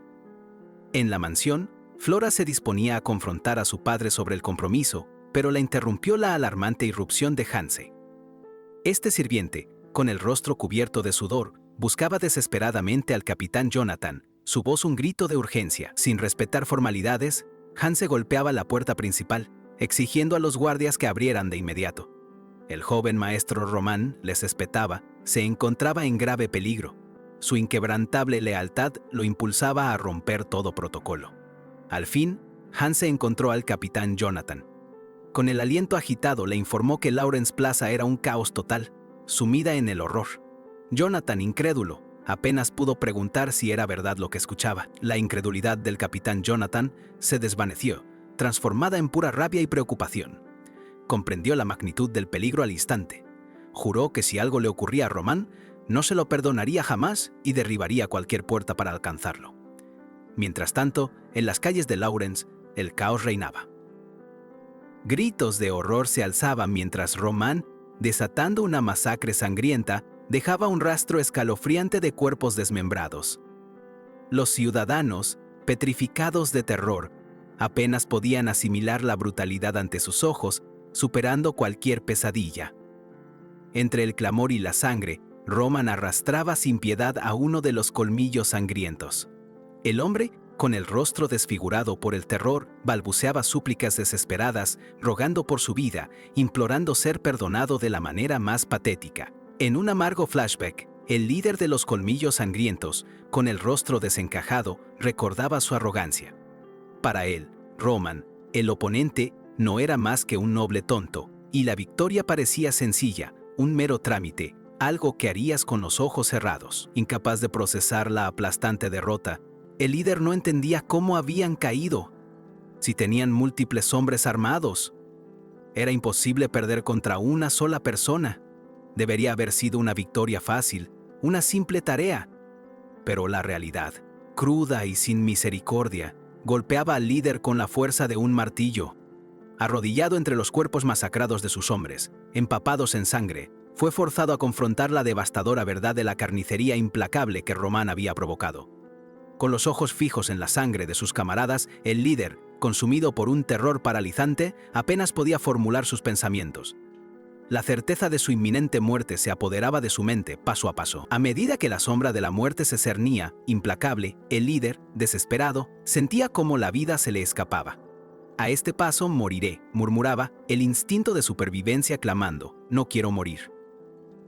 A: En la mansión, Flora se disponía a confrontar a su padre sobre el compromiso, pero la interrumpió la alarmante irrupción de Hanse. Este sirviente, con el rostro cubierto de sudor, buscaba desesperadamente al capitán Jonathan, su voz un grito de urgencia. Sin respetar formalidades, Hanse golpeaba la puerta principal, exigiendo a los guardias que abrieran de inmediato. El joven maestro Román, les espetaba, se encontraba en grave peligro. Su inquebrantable lealtad lo impulsaba a romper todo protocolo. Al fin, Hanse encontró al capitán Jonathan. Con el aliento agitado le informó que Lawrence Plaza era un caos total, sumida en el horror. Jonathan, incrédulo, apenas pudo preguntar si era verdad lo que escuchaba. La incredulidad del capitán Jonathan se desvaneció, transformada en pura rabia y preocupación. Comprendió la magnitud del peligro al instante. Juró que si algo le ocurría a Román, no se lo perdonaría jamás y derribaría cualquier puerta para alcanzarlo. Mientras tanto, en las calles de Lawrence, el caos reinaba. Gritos de horror se alzaban mientras Román, desatando una masacre sangrienta, dejaba un rastro escalofriante de cuerpos desmembrados. Los ciudadanos, petrificados de terror, apenas podían asimilar la brutalidad ante sus ojos, superando cualquier pesadilla. Entre el clamor y la sangre, Román arrastraba sin piedad a uno de los colmillos sangrientos. El hombre, con el rostro desfigurado por el terror, balbuceaba súplicas desesperadas, rogando por su vida, implorando ser perdonado de la manera más patética. En un amargo flashback, el líder de los colmillos sangrientos, con el rostro desencajado, recordaba su arrogancia. Para él, Román, el oponente, no era más que un noble tonto, y la victoria parecía sencilla, un mero trámite, algo que harías con los ojos cerrados. Incapaz de procesar la aplastante derrota, el líder no entendía cómo habían caído. Si tenían múltiples hombres armados, era imposible perder contra una sola persona. Debería haber sido una victoria fácil, una simple tarea. Pero la realidad, cruda y sin misericordia, golpeaba al líder con la fuerza de un martillo. Arrodillado entre los cuerpos masacrados de sus hombres, empapados en sangre, fue forzado a confrontar la devastadora verdad de la carnicería implacable que Román había provocado. Con los ojos fijos en la sangre de sus camaradas, el líder, consumido por un terror paralizante, apenas podía formular sus pensamientos. La certeza de su inminente muerte se apoderaba de su mente paso a paso. A medida que la sombra de la muerte se cernía, implacable, el líder, desesperado, sentía cómo la vida se le escapaba. A este paso moriré, murmuraba, el instinto de supervivencia clamando, no quiero morir.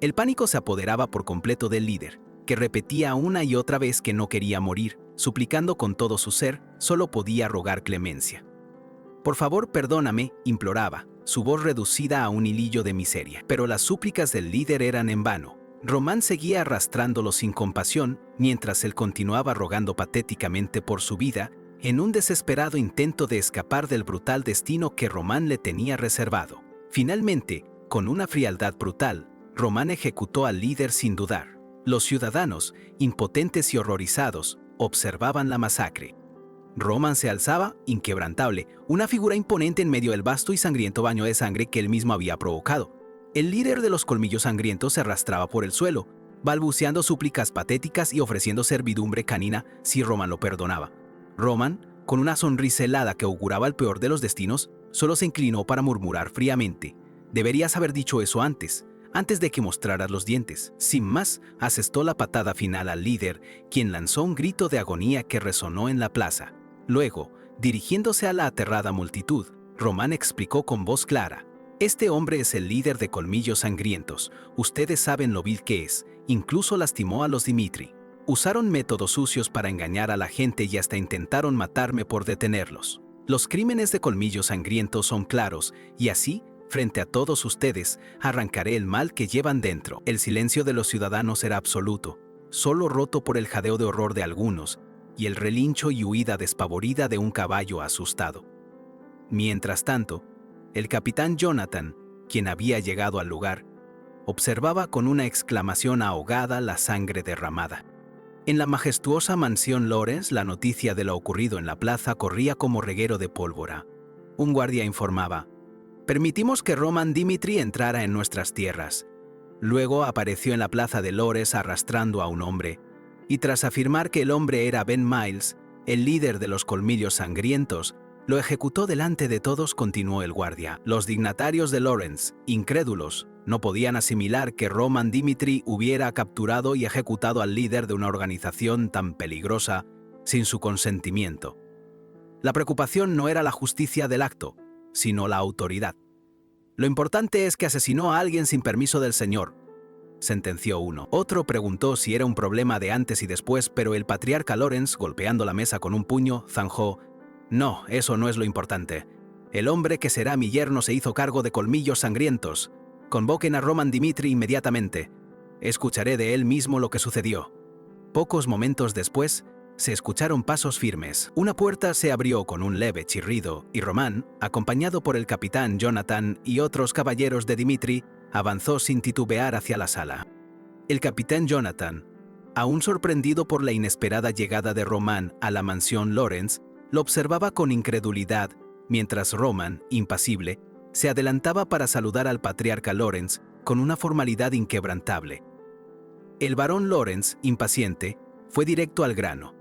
A: El pánico se apoderaba por completo del líder, que repetía una y otra vez que no quería morir, suplicando con todo su ser, solo podía rogar clemencia. Por favor, perdóname, imploraba, su voz reducida a un hilillo de miseria. Pero las súplicas del líder eran en vano. Román seguía arrastrándolo sin compasión, mientras él continuaba rogando patéticamente por su vida, en un desesperado intento de escapar del brutal destino que Román le tenía reservado. Finalmente, con una frialdad brutal, Román ejecutó al líder sin dudar. Los ciudadanos, impotentes y horrorizados, observaban la masacre. Román se alzaba, inquebrantable, una figura imponente en medio del vasto y sangriento baño de sangre que él mismo había provocado. El líder de los colmillos sangrientos se arrastraba por el suelo, balbuceando súplicas patéticas y ofreciendo servidumbre canina si Román lo perdonaba. Román, con una sonrisa helada que auguraba el peor de los destinos, solo se inclinó para murmurar fríamente: «Deberías haber dicho eso antes de que mostraras los dientes». Sin más, asestó la patada final al líder, quien lanzó un grito de agonía que resonó en la plaza. Luego, Dirigiéndose a la aterrada multitud, Román explicó con voz clara: «Este hombre es el líder de Colmillos Sangrientos. Ustedes saben lo vil que es. Incluso lastimó a los Dimitri. Usaron métodos sucios para engañar a la gente y hasta intentaron matarme por detenerlos. Los crímenes de Colmillos Sangrientos son claros, y así, frente a todos ustedes, arrancaré el mal que llevan dentro». El silencio de los ciudadanos era absoluto, solo roto por el jadeo de horror de algunos y el relincho y huida despavorida de un caballo asustado. Mientras tanto, el capitán Jonathan, quien había llegado al lugar, observaba con una exclamación ahogada la sangre derramada. En la majestuosa mansión Lawrence, la noticia de lo ocurrido en la plaza corría como reguero de pólvora. Un guardia informaba: «Permitimos que Roman Dimitri entrara en nuestras tierras». Luego apareció en la plaza de Lawrence arrastrando a un hombre, y tras afirmar que el hombre era Ben Miles, el líder de los Colmillos Sangrientos, lo ejecutó delante de todos. Continuó el guardia. Los dignatarios de Lawrence, incrédulos, no podían asimilar que Roman Dimitri hubiera capturado y ejecutado al líder de una organización tan peligrosa sin su consentimiento. La preocupación no era la justicia del acto, sino la autoridad. «Lo importante es que asesinó a alguien sin permiso del señor», sentenció uno. Otro preguntó si era un problema de antes y después, pero el patriarca Lawrence, golpeando la mesa con un puño, zanjó: «No, eso no es lo importante. El hombre que será mi yerno se hizo cargo de Colmillos Sangrientos. Convoquen a Roman Dimitri inmediatamente. Escucharé de él mismo lo que sucedió». Pocos momentos después, se escucharon pasos firmes. Una puerta se abrió con un leve chirrido y Román, acompañado por el capitán Jonathan y otros caballeros de Dimitri, avanzó sin titubear hacia la sala. El capitán Jonathan, aún sorprendido por la inesperada llegada de Román a la mansión Lawrence, lo observaba con incredulidad, mientras Román, impasible, se adelantaba para saludar al patriarca Lawrence con una formalidad inquebrantable. El barón Lawrence, impaciente, fue directo al grano.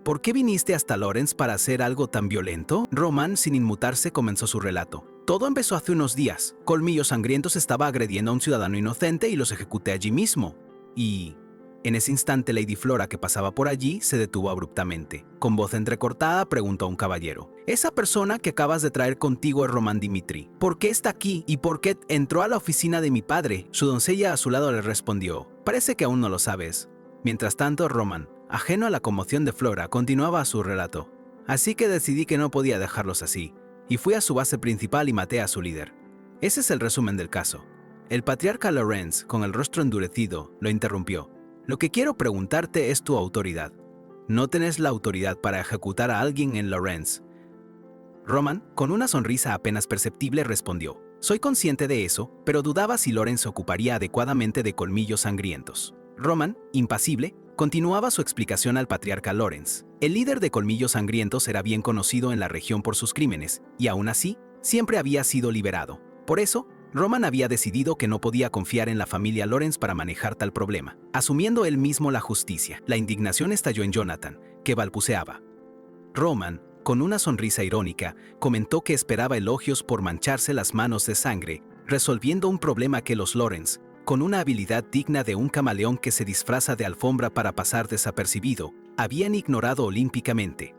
A: «¿Por qué viniste hasta Lawrence para hacer algo tan violento?». Román, sin inmutarse, comenzó su relato. «Todo empezó hace unos días. Colmillos Sangrientos estaba agrediendo a un ciudadano inocente y los ejecuté allí mismo. Y...». En ese instante, Lady Flora, que pasaba por allí, se detuvo abruptamente. Con voz entrecortada, preguntó a un caballero: «Esa persona que acabas de traer contigo es Roman Dimitri. ¿Por qué está aquí y por qué entró a la oficina de mi padre?». Su doncella a su lado le respondió: «Parece que aún no lo sabes». Mientras tanto, Román, ajeno a la conmoción de Flora, continuaba su relato. «Así que decidí que no podía dejarlos así, y fui a su base principal y maté a su líder». Ese es el resumen del caso. El patriarca Lawrence, con el rostro endurecido, lo interrumpió: «Lo que quiero preguntarte es tu autoridad. No tenés la autoridad para ejecutar a alguien en Lawrence». Román, con una sonrisa apenas perceptible, respondió: «Soy consciente de eso, pero dudaba si Lawrence ocuparía adecuadamente de Colmillos Sangrientos». Román, impasible, continuaba su explicación al patriarca Lawrence. El líder de Colmillos Sangrientos era bien conocido en la región por sus crímenes, y aún así, siempre había sido liberado. Por eso, Román había decidido que no podía confiar en la familia Lawrence para manejar tal problema, asumiendo él mismo la justicia. La indignación estalló en Jonathan, que balbuceaba. Román, con una sonrisa irónica, comentó que esperaba elogios por mancharse las manos de sangre, resolviendo un problema que los Lawrence, con una habilidad digna de un camaleón que se disfraza de alfombra para pasar desapercibido, habían ignorado olímpicamente.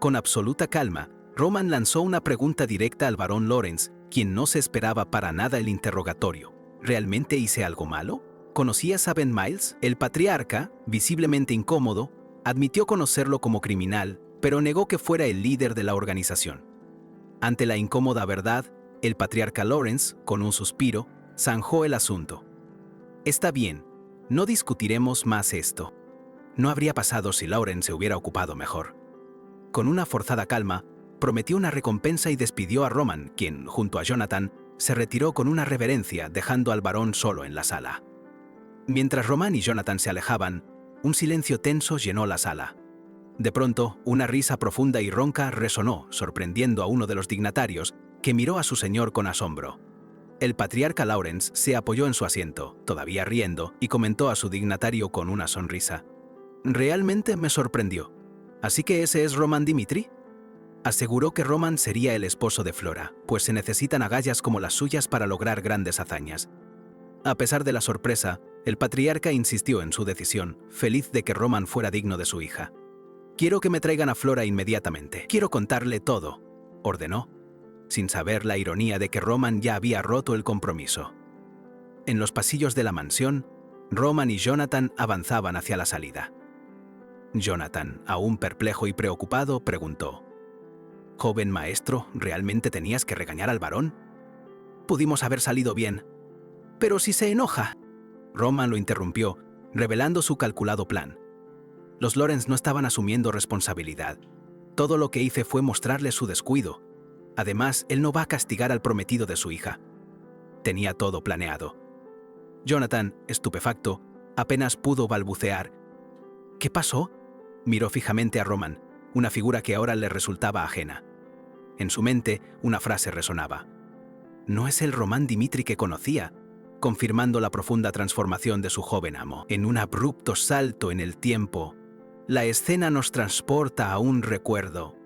A: Con absoluta calma, Román lanzó una pregunta directa al barón Lawrence, quien no se esperaba para nada el interrogatorio. ¿Realmente hice algo malo? ¿Conocías a Ben Miles? El patriarca, visiblemente incómodo, admitió conocerlo como criminal, pero negó que fuera el líder de la organización. Ante la incómoda verdad, el patriarca Lawrence, con un suspiro, zanjó el asunto. «Está bien, no discutiremos más esto. No habría pasado si Lawrence se hubiera ocupado mejor». Con una forzada calma, prometió una recompensa y despidió a Román, quien, junto a Jonathan, se retiró con una reverencia, dejando al barón solo en la sala. Mientras Román y Jonathan se alejaban, un silencio tenso llenó la sala. De pronto, una risa profunda y ronca resonó, sorprendiendo a uno de los dignatarios, que miró a su señor con asombro. El patriarca Lawrence se apoyó en su asiento, todavía riendo, y comentó a su dignatario con una sonrisa: «Realmente me sorprendió. ¿Así que ese es Roman Dimitri?». Aseguró que Román sería el esposo de Flora, pues se necesitan agallas como las suyas para lograr grandes hazañas. A pesar de la sorpresa, el patriarca insistió en su decisión, feliz de que Román fuera digno de su hija. Quiero que me traigan a Flora inmediatamente. Quiero contarle todo, ordenó, sin saber la ironía de que Roman ya había roto el compromiso. En los pasillos de la mansión, Roman y Jonathan avanzaban hacia la salida. Jonathan, aún perplejo y preocupado, preguntó: «Joven maestro, ¿realmente tenías que regañar al varón? Pudimos haber salido bien. Pero si se enoja». Roman lo interrumpió, revelando su calculado plan. Los Lawrence no estaban asumiendo responsabilidad. Todo lo que hice fue mostrarle su descuido. Además, él no va a castigar al prometido de su hija. Tenía todo planeado. Jonathan, estupefacto, apenas pudo balbucear: «¿Qué pasó?». Miró fijamente a Roman, una figura que ahora le resultaba ajena. En su mente, una frase resonaba: «No es el Roman Dimitri que conocía», confirmando la profunda transformación de su joven amo. En un abrupto salto en el tiempo, la escena nos transporta a un recuerdo.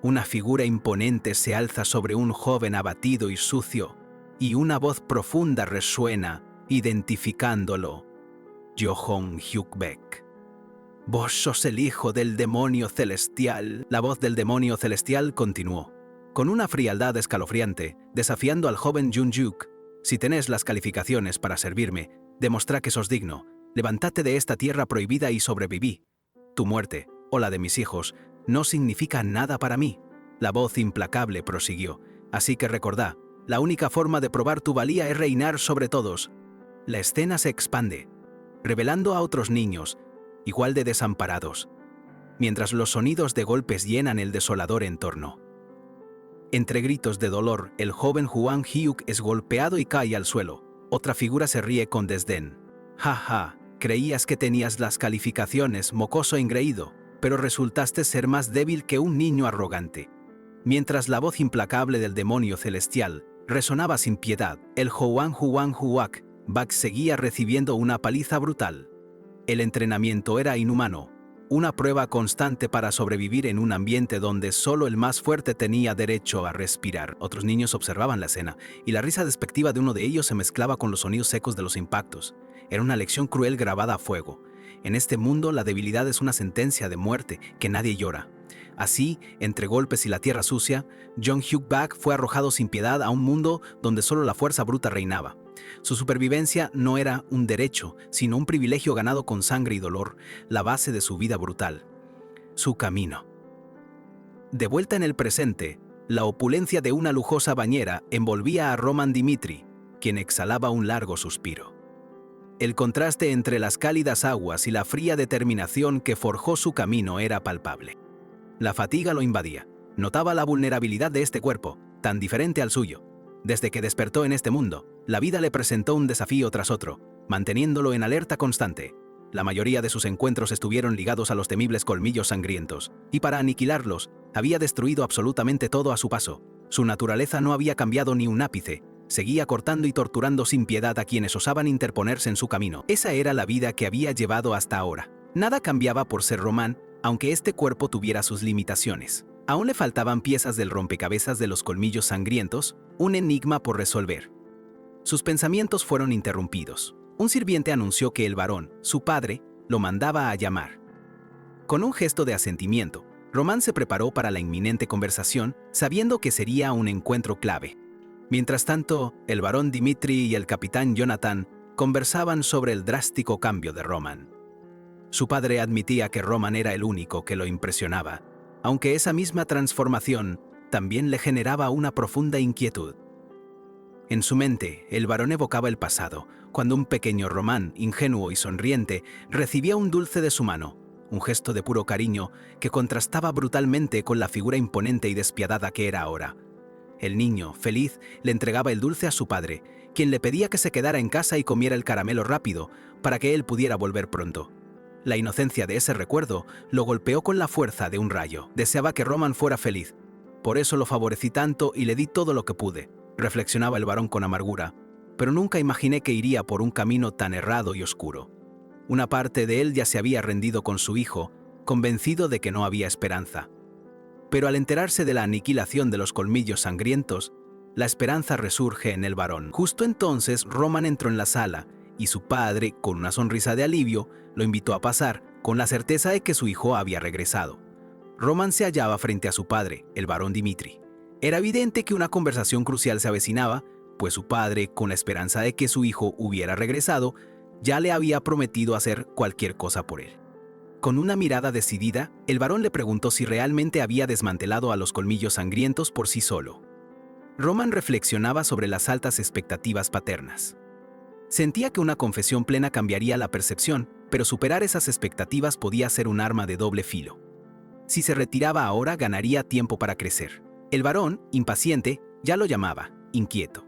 A: Una figura imponente se alza sobre un joven abatido y sucio, y una voz profunda resuena, identificándolo: Johann Huckbeck. «Vos sos el hijo del demonio celestial». La voz del demonio celestial continuó, con una frialdad escalofriante, desafiando al joven Jung-Juk: «Si tenés las calificaciones para servirme, demostrá que sos digno. Levántate de esta tierra prohibida y sobreviví. Tu muerte, o la de mis hijos, no significa nada para mí». La voz implacable prosiguió: «Así que recordá, la única forma de probar tu valía es reinar sobre todos». La escena se expande, revelando a otros niños, igual de desamparados, mientras los sonidos de golpes llenan el desolador entorno. Entre gritos de dolor, el joven Juan Hyuk es golpeado y cae al suelo. Otra figura se ríe con desdén. «Ja, ja, creías que tenías las calificaciones, mocoso engreído, pero resultaste ser más débil que un niño arrogante». Mientras la voz implacable del demonio celestial resonaba sin piedad, el Juan Huak Bak seguía recibiendo una paliza brutal. El entrenamiento era inhumano, una prueba constante para sobrevivir en un ambiente donde solo el más fuerte tenía derecho a respirar. Otros niños observaban la escena, y la risa despectiva de uno de ellos se mezclaba con los sonidos secos de los impactos. Era una lección cruel grabada a fuego. En este mundo, la debilidad es una sentencia de muerte que nadie llora. Así, entre golpes y la tierra sucia, Jung Hyuk Bak fue arrojado sin piedad a un mundo donde solo la fuerza bruta reinaba. Su supervivencia no era un derecho, sino un privilegio ganado con sangre y dolor, la base de su vida brutal. Su camino. De vuelta en el presente, la opulencia de una lujosa bañera envolvía a Roman Dimitri, quien exhalaba un largo suspiro. El contraste entre las cálidas aguas y la fría determinación que forjó su camino era palpable. La fatiga lo invadía. Notaba la vulnerabilidad de este cuerpo, tan diferente al suyo. Desde que despertó en este mundo, la vida le presentó un desafío tras otro, manteniéndolo en alerta constante. La mayoría de sus encuentros estuvieron ligados a los temibles colmillos sangrientos, y para aniquilarlos, había destruido absolutamente todo a su paso. Su naturaleza no había cambiado ni un ápice, seguía cortando y torturando sin piedad a quienes osaban interponerse en su camino. Esa era la vida que había llevado hasta ahora. Nada cambiaba por ser Román, aunque este cuerpo tuviera sus limitaciones. Aún le faltaban piezas del rompecabezas de los colmillos sangrientos, un enigma por resolver. Sus pensamientos fueron interrumpidos. Un sirviente anunció que el varón, su padre, lo mandaba a llamar. Con un gesto de asentimiento, Román se preparó para la inminente conversación, sabiendo que sería un encuentro clave. Mientras tanto, el varón Dimitri y el capitán Jonathan conversaban sobre el drástico cambio de Roman. Su padre admitía que Roman era el único que lo impresionaba, aunque esa misma transformación también le generaba una profunda inquietud. En su mente, el varón evocaba el pasado, cuando un pequeño Román, ingenuo y sonriente, recibía un dulce de su mano, un gesto de puro cariño que contrastaba brutalmente con la figura imponente y despiadada que era ahora. El niño, feliz, le entregaba el dulce a su padre, quien le pedía que se quedara en casa y comiera el caramelo rápido para que él pudiera volver pronto. La inocencia de ese recuerdo lo golpeó con la fuerza de un rayo. Deseaba que Roman fuera feliz. Por eso lo favorecí tanto y le di todo lo que pude, reflexionaba el varón con amargura, pero nunca imaginé que iría por un camino tan errado y oscuro. Una parte de él ya se había rendido con su hijo, convencido de que no había esperanza. Pero al enterarse de la aniquilación de los colmillos sangrientos, la esperanza resurge en el varón. Justo entonces Roman entró en la sala y su padre, con una sonrisa de alivio, lo invitó a pasar, con la certeza de que su hijo había regresado. Roman se hallaba frente a su padre, el barón Dimitri. Era evidente que una conversación crucial se avecinaba, pues su padre, con la esperanza de que su hijo hubiera regresado, ya le había prometido hacer cualquier cosa por él. Con una mirada decidida, el barón le preguntó si realmente había desmantelado a los colmillos sangrientos por sí solo. Roman reflexionaba sobre las altas expectativas paternas. Sentía que una confesión plena cambiaría la percepción, pero superar esas expectativas podía ser un arma de doble filo. Si se retiraba ahora, ganaría tiempo para crecer. El varón, impaciente, ya lo llamaba, inquieto.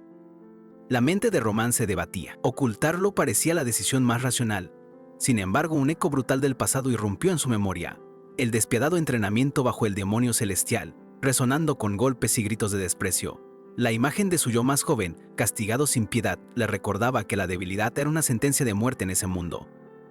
A: La mente de Roman se debatía. Ocultarlo parecía la decisión más racional. Sin embargo, un eco brutal del pasado irrumpió en su memoria. El despiadado entrenamiento bajo el demonio celestial, resonando con golpes y gritos de desprecio. La imagen de su yo más joven, castigado sin piedad, le recordaba que la debilidad era una sentencia de muerte en ese mundo.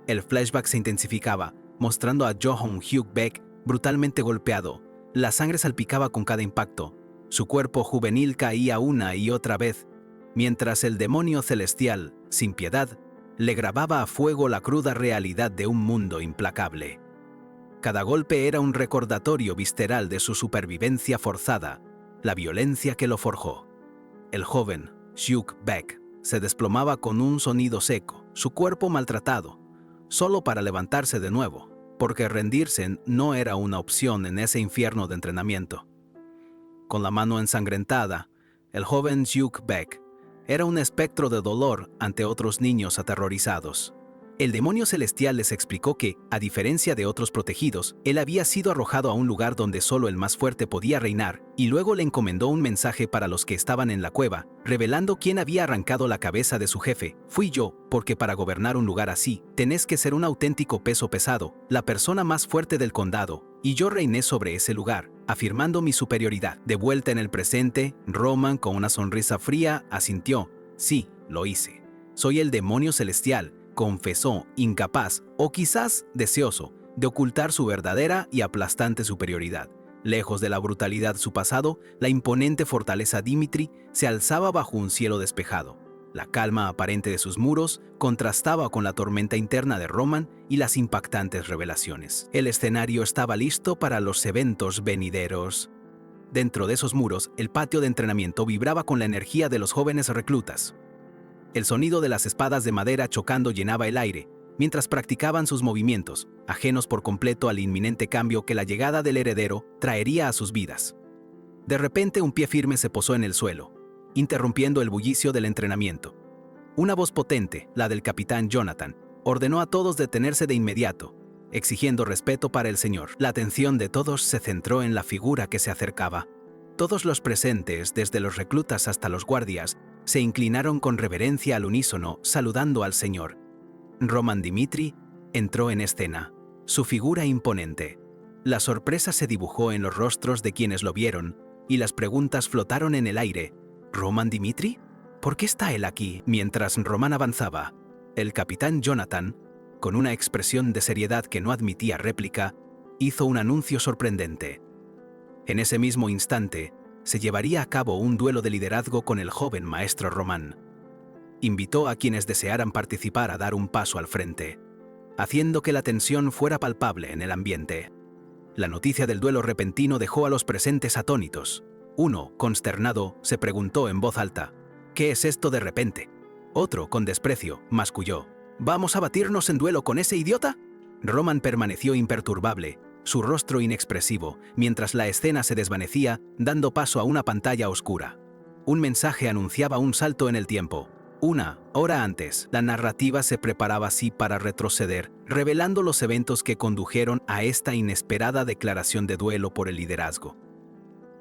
A: El flashback se intensificaba, mostrando a Johann Hugh Beck brutalmente golpeado. La sangre salpicaba con cada impacto. Su cuerpo juvenil caía una y otra vez, mientras el demonio celestial, sin piedad, le grababa a fuego la cruda realidad de un mundo implacable. Cada golpe era un recordatorio visceral de su supervivencia forzada, la violencia que lo forjó. El joven, Hugh Beck, se desplomaba con un sonido seco, su cuerpo maltratado, solo para levantarse de nuevo, porque rendirse no era una opción en ese infierno de entrenamiento. Con la mano ensangrentada, el joven Hugh Beck era un espectro de dolor ante otros niños aterrorizados. El demonio celestial les explicó que, a diferencia de otros protegidos, él había sido arrojado a un lugar donde solo el más fuerte podía reinar, y luego le encomendó un mensaje para los que estaban en la cueva, revelando quién había arrancado la cabeza de su jefe. Fui yo, porque para gobernar un lugar así, tenés que ser un auténtico peso pesado, la persona más fuerte del condado, y yo reiné sobre ese lugar, afirmando mi superioridad. De vuelta en el presente, Roman, con una sonrisa fría, asintió. Sí, lo hice. Soy el demonio celestial, confesó, incapaz, o quizás deseoso, de ocultar su verdadera y aplastante superioridad. Lejos de la brutalidad de su pasado, la imponente fortaleza Dimitri se alzaba bajo un cielo despejado. La calma aparente de sus muros contrastaba con la tormenta interna de Roman y las impactantes revelaciones. El escenario estaba listo para los eventos venideros. Dentro de esos muros, el patio de entrenamiento vibraba con la energía de los jóvenes reclutas. El sonido de las espadas de madera chocando llenaba el aire, mientras practicaban sus movimientos, ajenos por completo al inminente cambio que la llegada del heredero traería a sus vidas. De repente, un pie firme se posó en el suelo, interrumpiendo el bullicio del entrenamiento. Una voz potente, la del capitán Jonathan, ordenó a todos detenerse de inmediato, exigiendo respeto para el señor. La atención de todos se centró en la figura que se acercaba. Todos los presentes, desde los reclutas hasta los guardias, se inclinaron con reverencia al unísono, saludando al señor. Roman Dimitri entró en escena, su figura imponente. La sorpresa se dibujó en los rostros de quienes lo vieron, y las preguntas flotaron en el aire. ¿Roman Dimitri? ¿Por qué está él aquí? Mientras Roman avanzaba, el capitán Jonathan, con una expresión de seriedad que no admitía réplica, hizo un anuncio sorprendente. En ese mismo instante, se llevaría a cabo un duelo de liderazgo con el joven maestro Roman. Invitó a quienes desearan participar a dar un paso al frente, haciendo que la tensión fuera palpable en el ambiente. La noticia del duelo repentino dejó a los presentes atónitos. Uno, consternado, se preguntó en voz alta, ¿qué es esto de repente? Otro, con desprecio, masculló, ¿vamos a batirnos en duelo con ese idiota? Roman permaneció imperturbable, su rostro inexpresivo, mientras la escena se desvanecía, dando paso a una pantalla oscura. Un mensaje anunciaba un salto en el tiempo. Una hora antes, la narrativa se preparaba así para retroceder, revelando los eventos que condujeron a esta inesperada declaración de duelo por el liderazgo.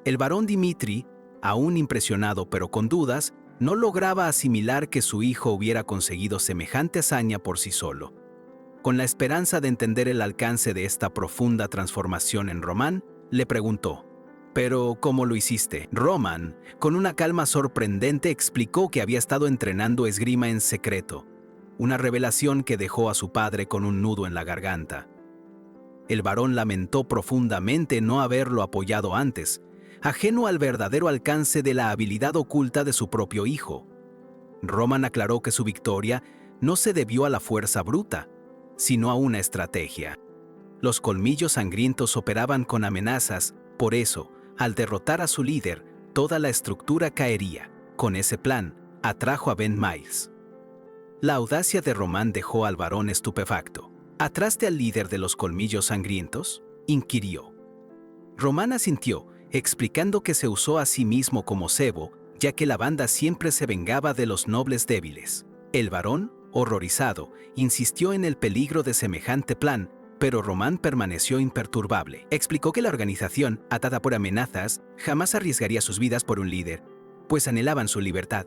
A: El barón Dimitri, aún impresionado pero con dudas, no lograba asimilar que su hijo hubiera conseguido semejante hazaña por sí solo. Con la esperanza de entender el alcance de esta profunda transformación en Roman, le preguntó, ¿pero cómo lo hiciste? Roman, con una calma sorprendente, explicó que había estado entrenando esgrima en secreto, una revelación que dejó a su padre con un nudo en la garganta. El varón lamentó profundamente no haberlo apoyado antes, ajeno al verdadero alcance de la habilidad oculta de su propio hijo. Roman aclaró que su victoria no se debió a la fuerza bruta, sino a una estrategia. Los colmillos sangrientos operaban con amenazas, por eso, al derrotar a su líder, toda la estructura caería. Con ese plan, atrajo a Ben Miles. La audacia de Román dejó al varón estupefacto. ¿Atraste al líder de los colmillos sangrientos?, inquirió. Román asintió, explicando que se usó a sí mismo como cebo, ya que la banda siempre se vengaba de los nobles débiles. El varón, horrorizado, insistió en el peligro de semejante plan, pero Román permaneció imperturbable. Explicó que la organización, atada por amenazas, jamás arriesgaría sus vidas por un líder, pues anhelaban su libertad.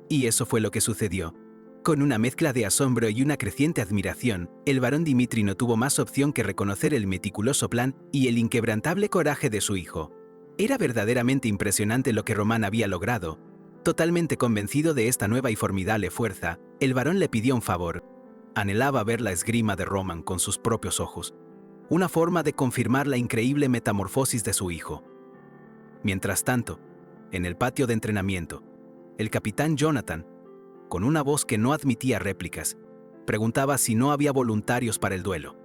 A: Y eso fue lo que sucedió. Con una mezcla de asombro y una creciente admiración, el varón Dimitri no tuvo más opción que reconocer el meticuloso plan y el inquebrantable coraje de su hijo. Era verdaderamente impresionante lo que Román había logrado. Totalmente convencido de esta nueva y formidable fuerza, el varón le pidió un favor. Anhelaba ver la esgrima de Román con sus propios ojos, una forma de confirmar la increíble metamorfosis de su hijo. Mientras tanto, en el patio de entrenamiento, el capitán Jonathan, con una voz que no admitía réplicas, preguntaba si no había voluntarios para el duelo.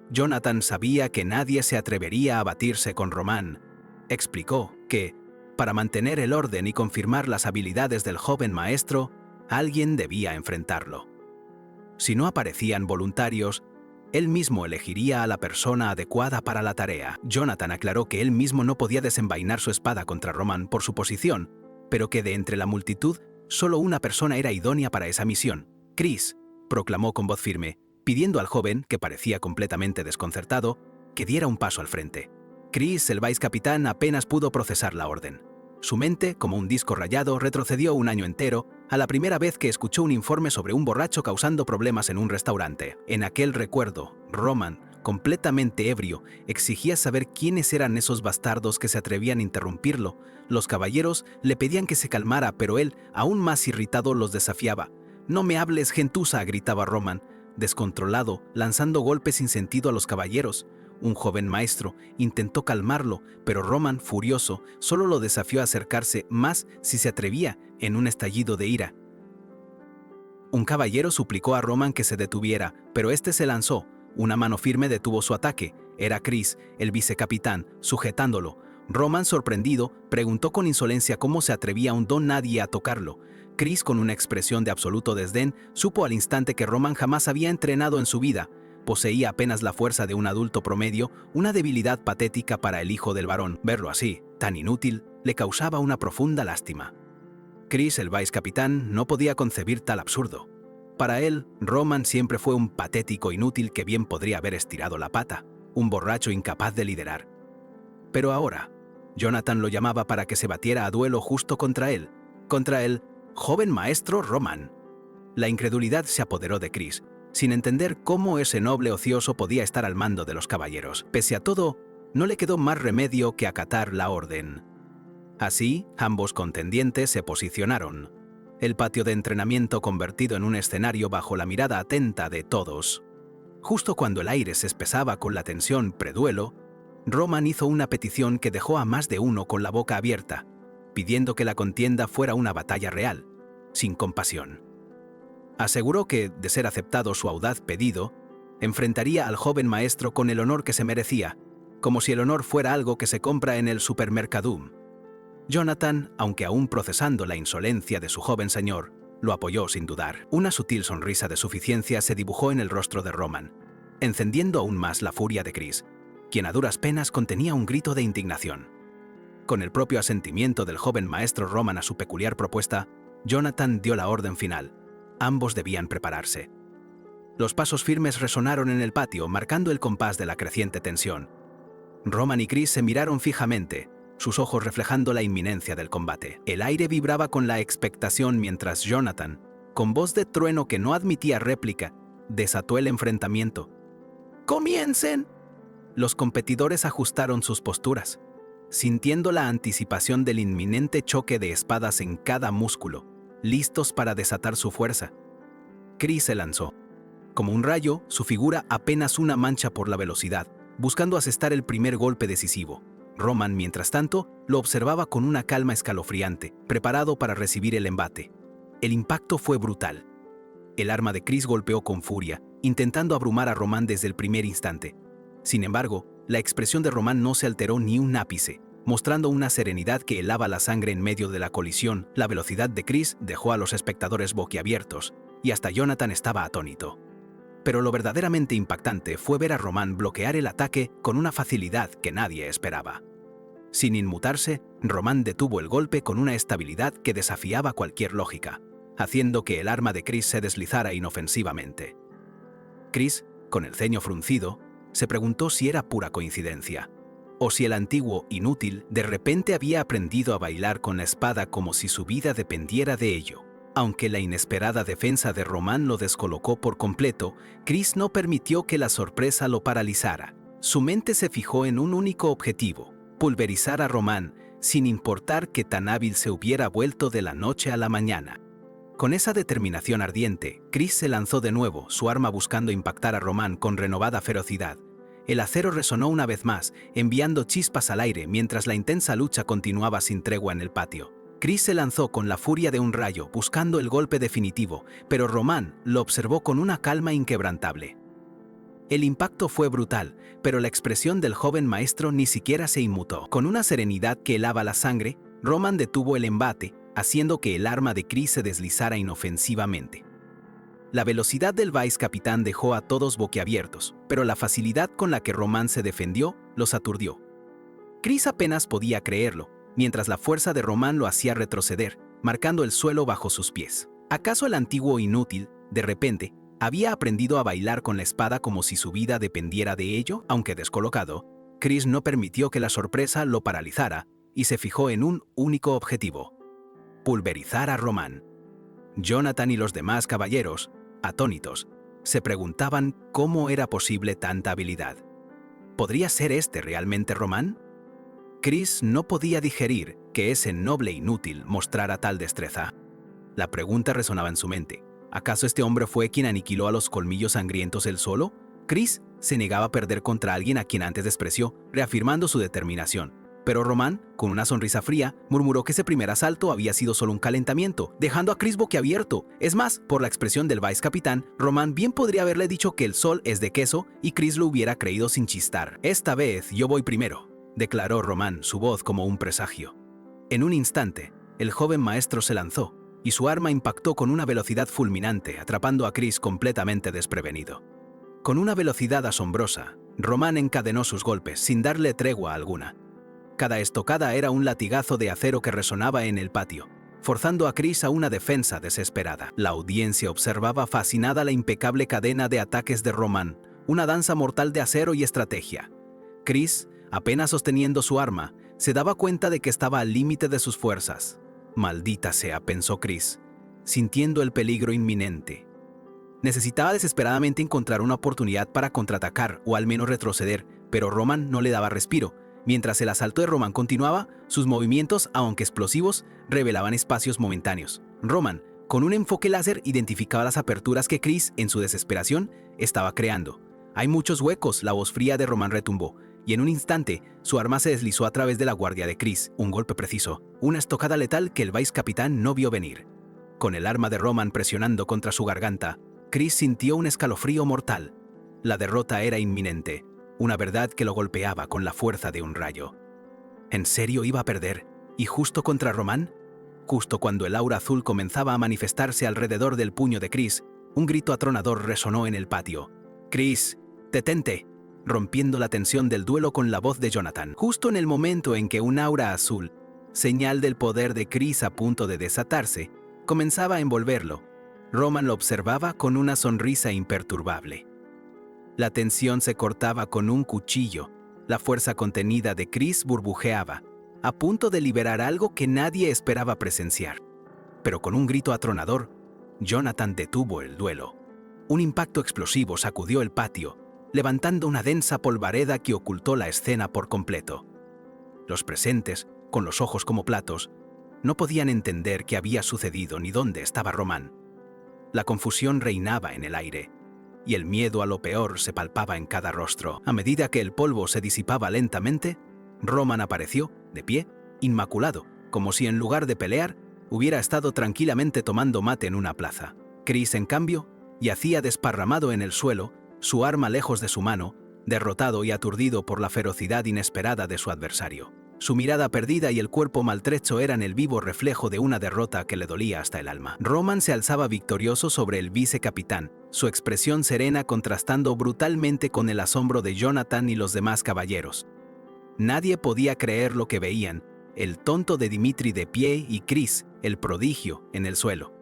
A: Jonathan sabía que nadie se atrevería a batirse con Román. Explicó que, para mantener el orden y confirmar las habilidades del joven maestro, alguien debía enfrentarlo. Si no aparecían voluntarios, él mismo elegiría a la persona adecuada para la tarea. Jonathan aclaró que él mismo no podía desenvainar su espada contra Román por su posición, pero que de entre la multitud, solo una persona era idónea para esa misión. Chris, proclamó con voz firme, pidiendo al joven, que parecía completamente desconcertado, que diera un paso al frente. Chris, el vice capitán, apenas pudo procesar la orden. Su mente, como un disco rayado, retrocedió un año entero a la primera vez que escuchó un informe sobre un borracho causando problemas en un restaurante. En aquel recuerdo, Román, completamente ebrio, exigía saber quiénes eran esos bastardos que se atrevían a interrumpirlo. Los caballeros le pedían que se calmara, pero él, aún más irritado, los desafiaba. «No me hables, gentuza», gritaba Román, descontrolado, lanzando golpes sin sentido a los caballeros. Un joven maestro intentó calmarlo, pero Román, furioso, solo lo desafió a acercarse más si se atrevía, en un estallido de ira. Un caballero suplicó a Román que se detuviera, pero este se lanzó. Una mano firme detuvo su ataque. Era Chris, el vicecapitán, sujetándolo. Román, sorprendido, preguntó con insolencia cómo se atrevía un don nadie a tocarlo. Chris, con una expresión de absoluto desdén, supo al instante que Román jamás había entrenado en su vida. Poseía apenas la fuerza de un adulto promedio, una debilidad patética para el hijo del varón. Verlo así, tan inútil, le causaba una profunda lástima. Chris, el vice capitán, no podía concebir tal absurdo. Para él, Román siempre fue un patético inútil que bien podría haber estirado la pata, un borracho incapaz de liderar. Pero ahora, Jonathan lo llamaba para que se batiera a duelo justo contra él, joven maestro Román. La incredulidad se apoderó de Chris, sin entender cómo ese noble ocioso podía estar al mando de los caballeros. Pese a todo, no le quedó más remedio que acatar la orden. Así, ambos contendientes se posicionaron. El patio de entrenamiento convertido en un escenario bajo la mirada atenta de todos. Justo cuando el aire se espesaba con la tensión preduelo, Román hizo una petición que dejó a más de uno con la boca abierta, pidiendo que la contienda fuera una batalla real, sin compasión. Aseguró que, de ser aceptado su audaz pedido, enfrentaría al joven maestro con el honor que se merecía, como si el honor fuera algo que se compra en el supermercadum. Jonathan, aunque aún procesando la insolencia de su joven señor, lo apoyó sin dudar. Una sutil sonrisa de suficiencia se dibujó en el rostro de Román, encendiendo aún más la furia de Chris, quien a duras penas contenía un grito de indignación. Con el propio asentimiento del joven maestro Román a su peculiar propuesta, Jonathan dio la orden final. Ambos debían prepararse. Los pasos firmes resonaron en el patio, marcando el compás de la creciente tensión. Román y Chris se miraron fijamente, sus ojos reflejando la inminencia del combate. El aire vibraba con la expectación mientras Jonathan, con voz de trueno que no admitía réplica, desató el enfrentamiento. ¡Comiencen! Los competidores ajustaron sus posturas, sintiendo la anticipación del inminente choque de espadas en cada músculo, listos para desatar su fuerza. Chris se lanzó. Como un rayo, su figura apenas una mancha por la velocidad, buscando asestar el primer golpe decisivo. Román, mientras tanto, lo observaba con una calma escalofriante, preparado para recibir el embate. El impacto fue brutal. El arma de Chris golpeó con furia, intentando abrumar a Román desde el primer instante. Sin embargo, la expresión de Román no se alteró ni un ápice, mostrando una serenidad que helaba la sangre en medio de la colisión. La velocidad de Chris dejó a los espectadores boquiabiertos, y hasta Jonathan estaba atónito. Pero lo verdaderamente impactante fue ver a Román bloquear el ataque con una facilidad que nadie esperaba. Sin inmutarse, Román detuvo el golpe con una estabilidad que desafiaba cualquier lógica, haciendo que el arma de Chris se deslizara inofensivamente. Chris, con el ceño fruncido, se preguntó si era pura coincidencia, o si el antiguo inútil de repente había aprendido a bailar con la espada como si su vida dependiera de ello. Aunque la inesperada defensa de Román lo descolocó por completo, Chris no permitió que la sorpresa lo paralizara. Su mente se fijó en un único objetivo: pulverizar a Román, sin importar que tan hábil se hubiera vuelto de la noche a la mañana. Con esa determinación ardiente, Chris se lanzó de nuevo, su arma buscando impactar a Román con renovada ferocidad. El acero resonó una vez más, enviando chispas al aire mientras la intensa lucha continuaba sin tregua en el patio. Chris se lanzó con la furia de un rayo, buscando el golpe definitivo, pero Román lo observó con una calma inquebrantable. El impacto fue brutal, pero la expresión del joven maestro ni siquiera se inmutó. Con una serenidad que helaba la sangre, Román detuvo el embate, haciendo que el arma de Chris se deslizara inofensivamente. La velocidad del vice capitán dejó a todos boquiabiertos, pero la facilidad con la que Román se defendió los aturdió. Chris apenas podía creerlo, mientras la fuerza de Román lo hacía retroceder, marcando el suelo bajo sus pies. ¿Acaso el antiguo inútil, de repente, había aprendido a bailar con la espada como si su vida dependiera de ello? Aunque descolocado, Chris no permitió que la sorpresa lo paralizara y se fijó en un único objetivo: pulverizar a Román. Jonathan y los demás caballeros, atónitos, se preguntaban cómo era posible tanta habilidad. ¿Podría ser este realmente Román? Chris no podía digerir que ese noble inútil mostrara tal destreza. La pregunta resonaba en su mente: ¿acaso este hombre fue quien aniquiló a los colmillos sangrientos él solo? Chris se negaba a perder contra alguien a quien antes despreció, reafirmando su determinación. Pero Román, con una sonrisa fría, murmuró que ese primer asalto había sido solo un calentamiento, dejando a Chris boquiabierto. Es más, por la expresión del vice capitán, Román bien podría haberle dicho que el sol es de queso y Chris lo hubiera creído sin chistar. «Esta vez yo voy primero», declaró Román, su voz como un presagio. En un instante, el joven maestro se lanzó, y su arma impactó con una velocidad fulminante, atrapando a Chris completamente desprevenido. Con una velocidad asombrosa, Román encadenó sus golpes sin darle tregua alguna. Cada estocada era un latigazo de acero que resonaba en el patio, forzando a Chris a una defensa desesperada. La audiencia observaba fascinada la impecable cadena de ataques de Román, una danza mortal de acero y estrategia. Chris, apenas sosteniendo su arma, se daba cuenta de que estaba al límite de sus fuerzas. «Maldita sea», pensó Chris, sintiendo el peligro inminente. Necesitaba desesperadamente encontrar una oportunidad para contraatacar o al menos retroceder, pero Román no le daba respiro. Mientras el asalto de Román continuaba, sus movimientos, aunque explosivos, revelaban espacios momentáneos. Román, con un enfoque láser, identificaba las aperturas que Chris, en su desesperación, estaba creando. «Hay muchos huecos», la voz fría de Román retumbó, y en un instante, su arma se deslizó a través de la guardia de Chris. Un golpe preciso, una estocada letal que el vice capitán no vio venir. Con el arma de Román presionando contra su garganta, Chris sintió un escalofrío mortal. La derrota era inminente, una verdad que lo golpeaba con la fuerza de un rayo. ¿En serio iba a perder? ¿Y justo contra Román? Justo cuando el aura azul comenzaba a manifestarse alrededor del puño de Chris, un grito atronador resonó en el patio. «Chris, detente», rompiendo la tensión del duelo con la voz de Jonathan. Justo en el momento en que un aura azul, señal del poder de Chris a punto de desatarse, comenzaba a envolverlo, Román lo observaba con una sonrisa imperturbable. La tensión se cortaba con un cuchillo. La fuerza contenida de Chris burbujeaba, a punto de liberar algo que nadie esperaba presenciar. Pero con un grito atronador, Jonathan detuvo el duelo. Un impacto explosivo sacudió el patio, levantando una densa polvareda que ocultó la escena por completo. Los presentes, con los ojos como platos, no podían entender qué había sucedido ni dónde estaba Román. La confusión reinaba en el aire, y el miedo a lo peor se palpaba en cada rostro. A medida que el polvo se disipaba lentamente, Román apareció, de pie, inmaculado, como si en lugar de pelear, hubiera estado tranquilamente tomando mate en una plaza. Chris, en cambio, yacía desparramado en el suelo, su arma lejos de su mano, derrotado y aturdido por la ferocidad inesperada de su adversario. Su mirada perdida y el cuerpo maltrecho eran el vivo reflejo de una derrota que le dolía hasta el alma. Roman se alzaba victorioso sobre el vicecapitán, su expresión serena contrastando brutalmente con el asombro de Jonathan y los demás caballeros. Nadie podía creer lo que veían, el tonto de Dimitri de pie y Chris, el prodigio, en el suelo.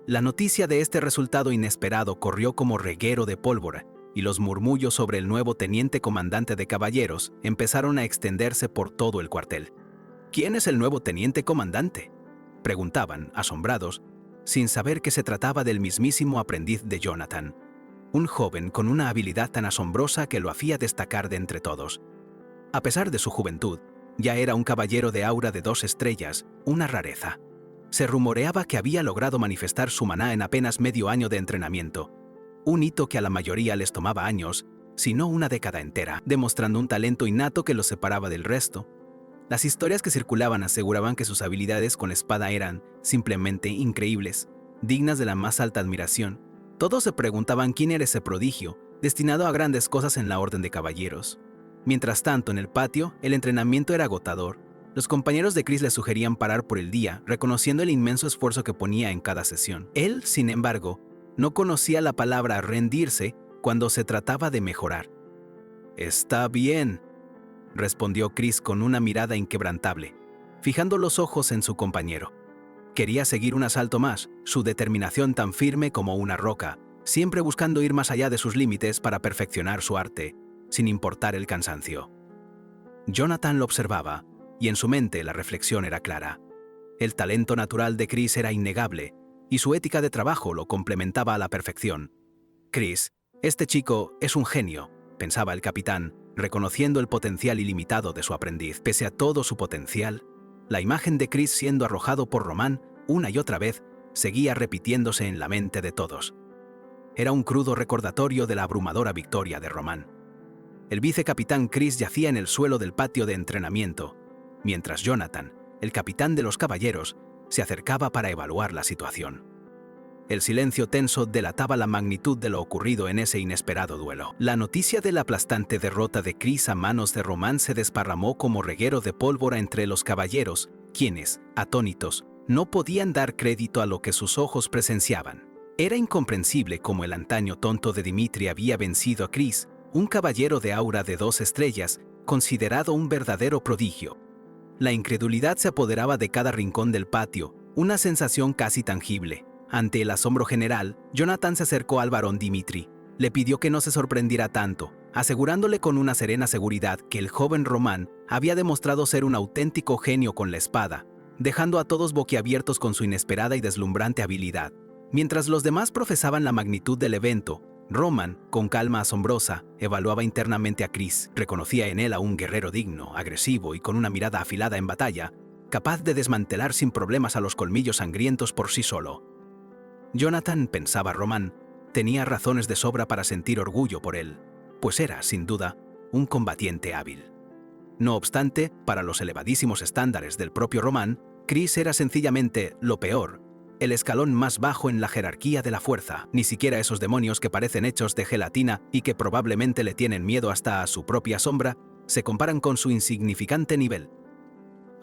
A: La noticia de este resultado inesperado corrió como reguero de pólvora, y los murmullos sobre el nuevo teniente comandante de caballeros empezaron a extenderse por todo el cuartel. ¿Quién es el nuevo teniente comandante?, preguntaban, asombrados, sin saber que se trataba del mismísimo aprendiz de Jonathan, un joven con una habilidad tan asombrosa que lo hacía destacar de entre todos. A pesar de su juventud, ya era un caballero de aura de 2 estrellas, una rareza. Se rumoreaba que había logrado manifestar su maná en apenas medio año de entrenamiento, un hito que a la mayoría les tomaba años, si no una década entera, demostrando un talento innato que los separaba del resto. Las historias que circulaban aseguraban que sus habilidades con la espada eran, simplemente, increíbles, dignas de la más alta admiración. Todos se preguntaban quién era ese prodigio, destinado a grandes cosas en la Orden de Caballeros. Mientras tanto, en el patio, el entrenamiento era agotador. Los compañeros de Chris le sugerían parar por el día, reconociendo el inmenso esfuerzo que ponía en cada sesión. Él, sin embargo, no conocía la palabra rendirse cuando se trataba de mejorar. «Está bien», respondió Chris con una mirada inquebrantable, fijando los ojos en su compañero. Quería seguir un asalto más, su determinación tan firme como una roca, siempre buscando ir más allá de sus límites para perfeccionar su arte, sin importar el cansancio. Jonathan lo observaba, y en su mente la reflexión era clara. El talento natural de Chris era innegable, y su ética de trabajo lo complementaba a la perfección. Chris, este chico es un genio, pensaba el capitán, reconociendo el potencial ilimitado de su aprendiz. Pese a todo su potencial, la imagen de Chris siendo arrojado por Román una y otra vez seguía repitiéndose en la mente de todos. Era un crudo recordatorio de la abrumadora victoria de Román. El vicecapitán Chris yacía en el suelo del patio de entrenamiento, mientras Jonathan, el capitán de los caballeros, se acercaba para evaluar la situación. El silencio tenso delataba la magnitud de lo ocurrido en ese inesperado duelo. La noticia de la aplastante derrota de Chris a manos de Román se desparramó como reguero de pólvora entre los caballeros, quienes, atónitos, no podían dar crédito a lo que sus ojos presenciaban. Era incomprensible cómo el antaño tonto de Dimitri había vencido a Chris, un caballero de aura de 2 estrellas, considerado un verdadero prodigio. La incredulidad se apoderaba de cada rincón del patio, una sensación casi tangible. Ante el asombro general, Jonathan se acercó al varón Dimitri. Le pidió que no se sorprendiera tanto, asegurándole con una serena seguridad que el joven Román había demostrado ser un auténtico genio con la espada, dejando a todos boquiabiertos con su inesperada y deslumbrante habilidad. Mientras los demás profesaban la magnitud del evento, Román, con calma asombrosa, evaluaba internamente a Chris. Reconocía en él a un guerrero digno, agresivo y con una mirada afilada en batalla, capaz de desmantelar sin problemas a los colmillos sangrientos por sí solo. Jonathan, pensaba Román, tenía razones de sobra para sentir orgullo por él, pues era, sin duda, un combatiente hábil. No obstante, para los elevadísimos estándares del propio Román, Chris era sencillamente lo peor, el escalón más bajo en la jerarquía de la fuerza. Ni siquiera esos demonios que parecen hechos de gelatina y que probablemente le tienen miedo hasta a su propia sombra, se comparan con su insignificante nivel.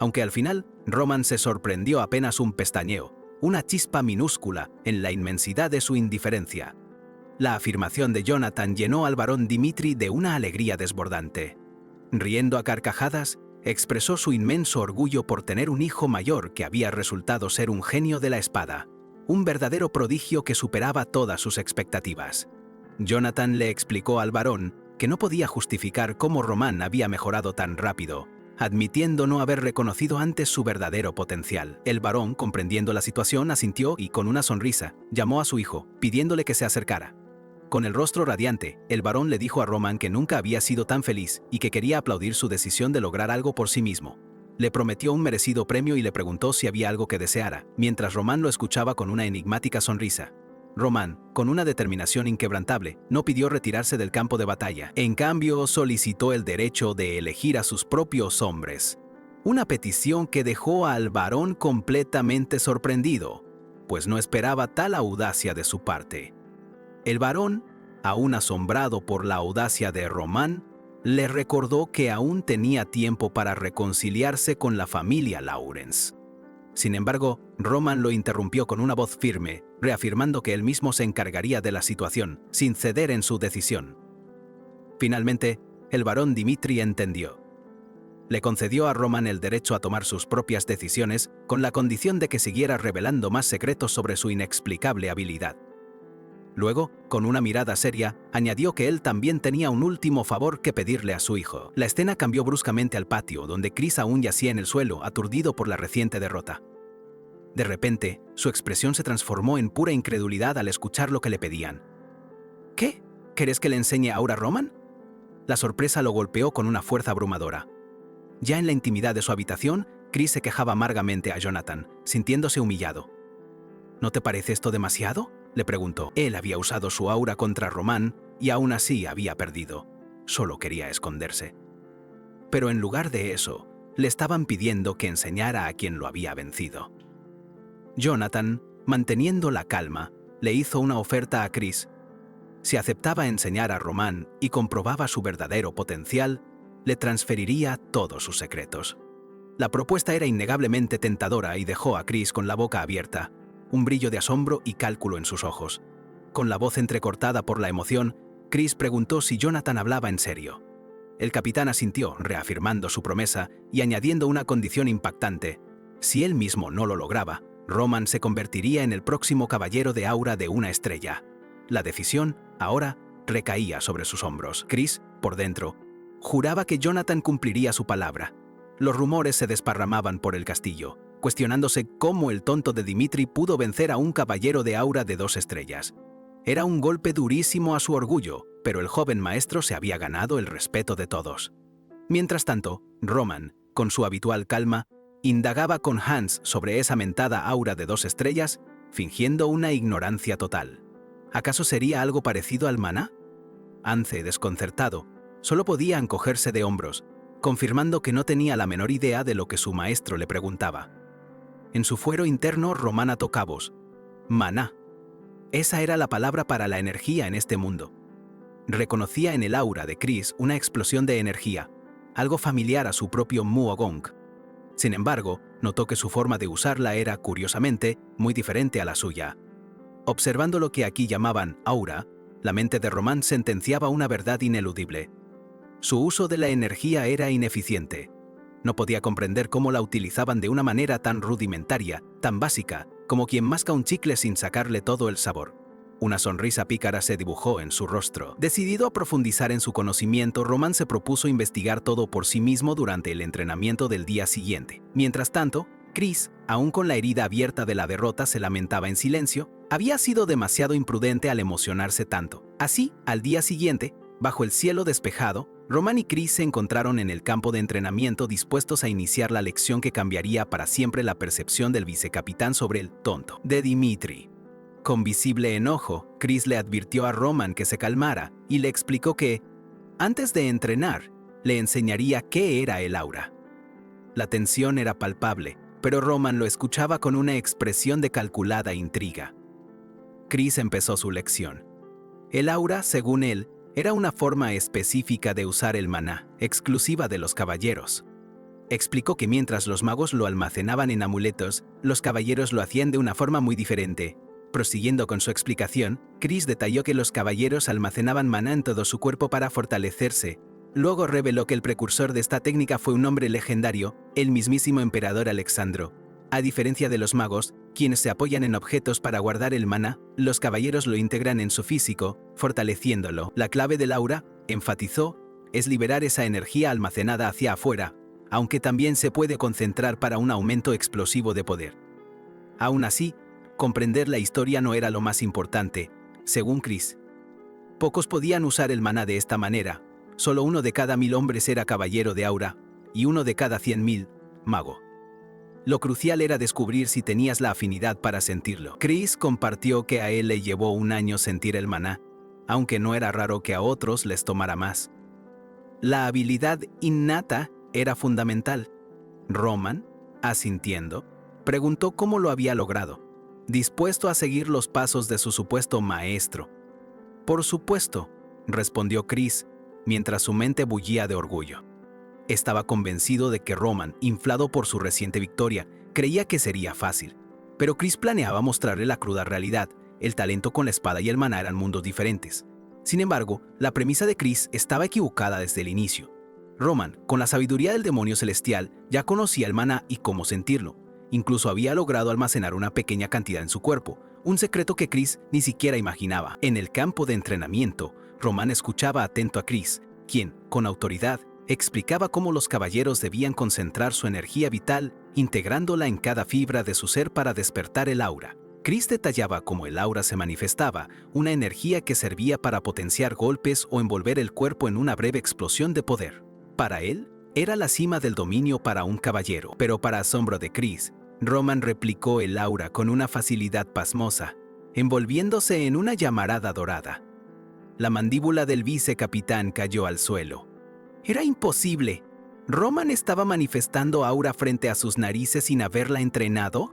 A: Aunque al final, Román se sorprendió apenas un pestañeo, una chispa minúscula en la inmensidad de su indiferencia. La afirmación de Jonathan llenó al varón Dimitri de una alegría desbordante. Riendo a carcajadas, expresó su inmenso orgullo por tener un hijo mayor que había resultado ser un genio de la espada, un verdadero prodigio que superaba todas sus expectativas. Jonathan le explicó al varón que no podía justificar cómo Román había mejorado tan rápido, admitiendo no haber reconocido antes su verdadero potencial. El varón, comprendiendo la situación, asintió y, con una sonrisa, llamó a su hijo, pidiéndole que se acercara. Con el rostro radiante, el varón le dijo a Román que nunca había sido tan feliz y que quería aplaudir su decisión de lograr algo por sí mismo. Le prometió un merecido premio y le preguntó si había algo que deseara, mientras Román lo escuchaba con una enigmática sonrisa. Román, con una determinación inquebrantable, no pidió retirarse del campo de batalla. En cambio, solicitó el derecho de elegir a sus propios hombres. Una petición que dejó al varón completamente sorprendido, pues no esperaba tal audacia de su parte. El varón, aún asombrado por la audacia de Román, le recordó que aún tenía tiempo para reconciliarse con la familia Lawrence. Sin embargo, Román lo interrumpió con una voz firme, reafirmando que él mismo se encargaría de la situación, sin ceder en su decisión. Finalmente, el barón Dimitri entendió. Le concedió a Román el derecho a tomar sus propias decisiones, con la condición de que siguiera revelando más secretos sobre su inexplicable habilidad. Luego, con una mirada seria, añadió que él también tenía un último favor que pedirle a su hijo. La escena cambió bruscamente al patio, donde Chris aún yacía en el suelo, aturdido por la reciente derrota. De repente, su expresión se transformó en pura incredulidad al escuchar lo que le pedían. ¿Qué? ¿Querés que le enseñe Aura a Román? La sorpresa lo golpeó con una fuerza abrumadora. Ya en la intimidad de su habitación, Chris se quejaba amargamente a Jonathan, sintiéndose humillado. ¿No te parece esto demasiado?, le preguntó. Él había usado su aura contra Román y aún así había perdido. Solo quería esconderse. Pero en lugar de eso, le estaban pidiendo que enseñara a quien lo había vencido. Jonathan, manteniendo la calma, le hizo una oferta a Chris. Si aceptaba enseñar a Román y comprobaba su verdadero potencial, le transferiría todos sus secretos. La propuesta era innegablemente tentadora y dejó a Chris con la boca abierta, un brillo de asombro y cálculo en sus ojos. Con la voz entrecortada por la emoción, Chris preguntó si Jonathan hablaba en serio. El capitán asintió, reafirmando su promesa y añadiendo una condición impactante. Si él mismo no lo lograba, Román se convertiría en el próximo caballero de aura de una estrella. La decisión, ahora, recaía sobre sus hombros. Chris, por dentro, juraba que Jonathan cumpliría su palabra. Los rumores se desparramaban por el castillo, cuestionándose cómo el tonto de Dimitri pudo vencer a un caballero de aura de 2 estrellas. Era un golpe durísimo a su orgullo, pero el joven maestro se había ganado el respeto de todos. Mientras tanto, Román, con su habitual calma, indagaba con Hans sobre esa mentada aura de 2 estrellas, fingiendo una ignorancia total. ¿Acaso sería algo parecido al maná? Ance, desconcertado, solo podía encogerse de hombros, confirmando que no tenía la menor idea de lo que su maestro le preguntaba. En su fuero interno, Román ató cabos. Maná. Esa era la palabra para la energía en este mundo. Reconocía en el aura de Chris una explosión de energía, algo familiar a su propio Muogong. Sin embargo, notó que su forma de usarla era, curiosamente, muy diferente a la suya. Observando lo que aquí llamaban aura, la mente de Román sentenciaba una verdad ineludible. Su uso de la energía era ineficiente. No podía comprender cómo la utilizaban de una manera tan rudimentaria, tan básica, como quien masca un chicle sin sacarle todo el sabor. Una sonrisa pícara se dibujó en su rostro. Decidido a profundizar en su conocimiento, Román se propuso investigar todo por sí mismo durante el entrenamiento del día siguiente. Mientras tanto, Chris, aún con la herida abierta de la derrota, se lamentaba en silencio. Había sido demasiado imprudente al emocionarse tanto. Así, al día siguiente, bajo el cielo despejado, Román y Chris se encontraron en el campo de entrenamiento dispuestos a iniciar la lección que cambiaría para siempre la percepción del vicecapitán sobre el tonto de Dimitri. Con visible enojo, Chris le advirtió a Román que se calmara y le explicó que, antes de entrenar, le enseñaría qué era el aura. La tensión era palpable, pero Román lo escuchaba con una expresión de calculada intriga. Chris empezó su lección. El aura, según él, era una forma específica de usar el maná, exclusiva de los caballeros. Explicó que mientras los magos lo almacenaban en amuletos, los caballeros lo hacían de una forma muy diferente. Prosiguiendo con su explicación, Chris detalló que los caballeros almacenaban maná en todo su cuerpo para fortalecerse. Luego reveló que el precursor de esta técnica fue un hombre legendario, el mismísimo emperador Alexandro. A diferencia de los magos, quienes se apoyan en objetos para guardar el maná, los caballeros lo integran en su físico, fortaleciéndolo. La clave del aura, enfatizó, es liberar esa energía almacenada hacia afuera, aunque también se puede concentrar para un aumento explosivo de poder. Aún así, comprender la historia no era lo más importante, según Chris. Pocos podían usar el maná de esta manera, solo 1 de cada 1000 hombres era caballero de aura, y 1 de cada 100.000, mago. Lo crucial era descubrir si tenías la afinidad para sentirlo. Chris compartió que a él le llevó 1 año sentir el maná, aunque no era raro que a otros les tomara más. La habilidad innata era fundamental. Román, asintiendo, preguntó cómo lo había logrado, dispuesto a seguir los pasos de su supuesto maestro. Por supuesto, respondió Chris, mientras su mente bullía de orgullo. Estaba convencido de que Roman, inflado por su reciente victoria, creía que sería fácil. Pero Chris planeaba mostrarle la cruda realidad. El talento con la espada y el maná eran mundos diferentes. Sin embargo, la premisa de Chris estaba equivocada desde el inicio. Roman, con la sabiduría del demonio celestial, ya conocía el maná y cómo sentirlo. Incluso había logrado almacenar una pequeña cantidad en su cuerpo, un secreto que Chris ni siquiera imaginaba. En el campo de entrenamiento, Roman escuchaba atento a Chris, quien, con autoridad, explicaba cómo los caballeros debían concentrar su energía vital, integrándola en cada fibra de su ser para despertar el aura. Chris detallaba cómo el aura se manifestaba, una energía que servía para potenciar golpes o envolver el cuerpo en una breve explosión de poder. Para él, era la cima del dominio para un caballero, pero para asombro de Chris, Roman replicó el aura con una facilidad pasmosa, envolviéndose en una llamarada dorada. La mandíbula del vicecapitán cayó al suelo. Era imposible. ¿Roman estaba manifestando aura frente a sus narices sin haberla entrenado?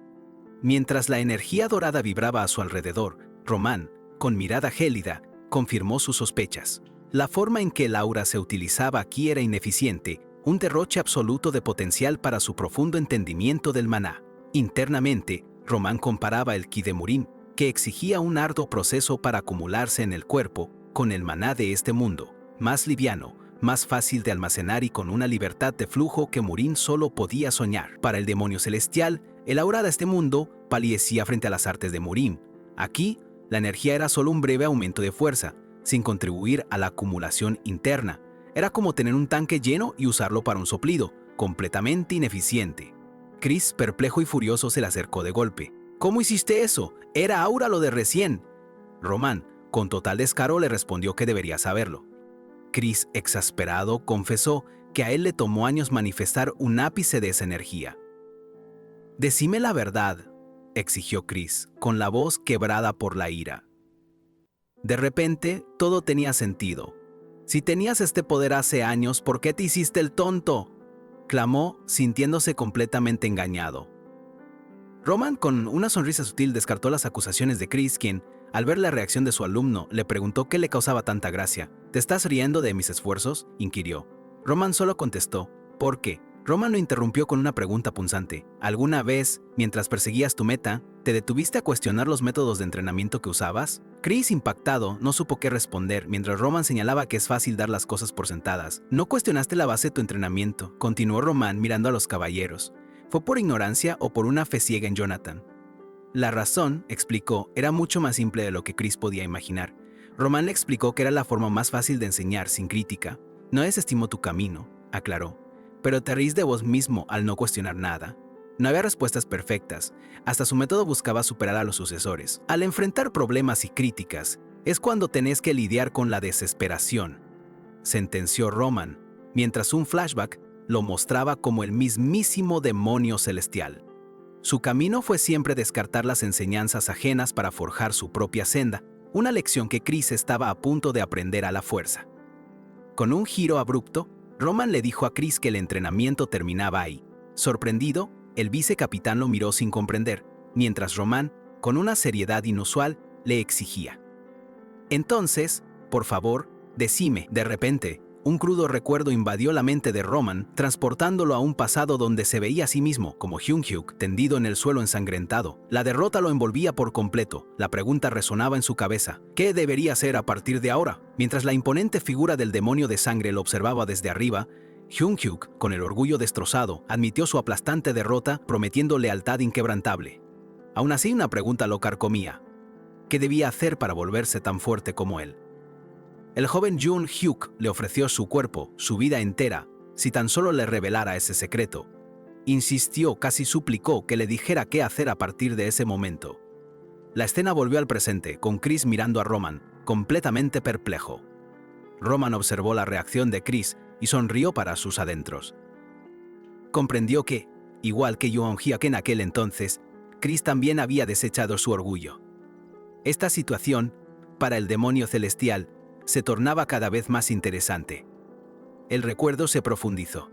A: Mientras la energía dorada vibraba a su alrededor, Roman, con mirada gélida, confirmó sus sospechas. La forma en que el aura se utilizaba aquí era ineficiente, un derroche absoluto de potencial para su profundo entendimiento del maná. Internamente, Roman comparaba el ki de Murim, que exigía un arduo proceso para acumularse en el cuerpo, con el maná de este mundo, más liviano, más fácil de almacenar y con una libertad de flujo que Murim solo podía soñar. Para el demonio celestial, el aura de este mundo palidecía frente a las artes de Murim. Aquí, la energía era solo un breve aumento de fuerza, sin contribuir a la acumulación interna. Era como tener un tanque lleno y usarlo para un soplido, completamente ineficiente. Chris, perplejo y furioso, se le acercó de golpe. ¿Cómo hiciste eso? Era aura lo de recién. Roman, con total descaro, le respondió que debería saberlo. Chris, exasperado, confesó que a él le tomó años manifestar un ápice de esa energía. «Decime la verdad», exigió Chris, con la voz quebrada por la ira. De repente, todo tenía sentido. «Si tenías este poder hace años, ¿por qué te hiciste el tonto?», clamó, sintiéndose completamente engañado. Roman, con una sonrisa sutil, descartó las acusaciones de Chris, quien, al ver la reacción de su alumno, le preguntó qué le causaba tanta gracia. «¿Te estás riendo de mis esfuerzos?», inquirió. Roman solo contestó, «¿Por qué?». Roman lo interrumpió con una pregunta punzante. «¿Alguna vez, mientras perseguías tu meta, te detuviste a cuestionar los métodos de entrenamiento que usabas?». Chris, impactado, no supo qué responder, mientras Roman señalaba que es fácil dar las cosas por sentadas. «¿No cuestionaste la base de tu entrenamiento?», continuó Roman mirando a los caballeros. «¿Fue por ignorancia o por una fe ciega en Jonathan?». La razón, explicó, era mucho más simple de lo que Chris podía imaginar. Roman le explicó que era la forma más fácil de enseñar, sin crítica. «No desestimo tu camino», aclaró, «pero te ríes de vos mismo al no cuestionar nada». No había respuestas perfectas, hasta su método buscaba superar a los sucesores. Al enfrentar problemas y críticas, es cuando tenés que lidiar con la desesperación, sentenció Roman, mientras un flashback lo mostraba como el mismísimo demonio celestial. Su camino fue siempre descartar las enseñanzas ajenas para forjar su propia senda, una lección que Chris estaba a punto de aprender a la fuerza. Con un giro abrupto, Roman le dijo a Chris que el entrenamiento terminaba ahí. Sorprendido, el vicecapitán lo miró sin comprender, mientras Roman, con una seriedad inusual, le exigía. «Entonces, por favor, decime». De repente, un crudo recuerdo invadió la mente de Roman, transportándolo a un pasado donde se veía a sí mismo como Hyun-hyuk tendido en el suelo ensangrentado. La derrota lo envolvía por completo. La pregunta resonaba en su cabeza. ¿Qué debería hacer a partir de ahora? Mientras la imponente figura del demonio de sangre lo observaba desde arriba, Hyun-hyuk, con el orgullo destrozado, admitió su aplastante derrota, prometiendo lealtad inquebrantable. Aún así, una pregunta lo carcomía. ¿Qué debía hacer para volverse tan fuerte como él? El joven Hyun-hyuk le ofreció su cuerpo, su vida entera, si tan solo le revelara ese secreto. Insistió, casi suplicó que le dijera qué hacer a partir de ese momento. La escena volvió al presente, con Chris mirando a Roman, completamente perplejo. Roman observó la reacción de Chris y sonrió para sus adentros. Comprendió que, igual que Hyun-hyuk en aquel entonces, Chris también había desechado su orgullo. Esta situación, para el demonio celestial, se tornaba cada vez más interesante. El recuerdo se profundizó.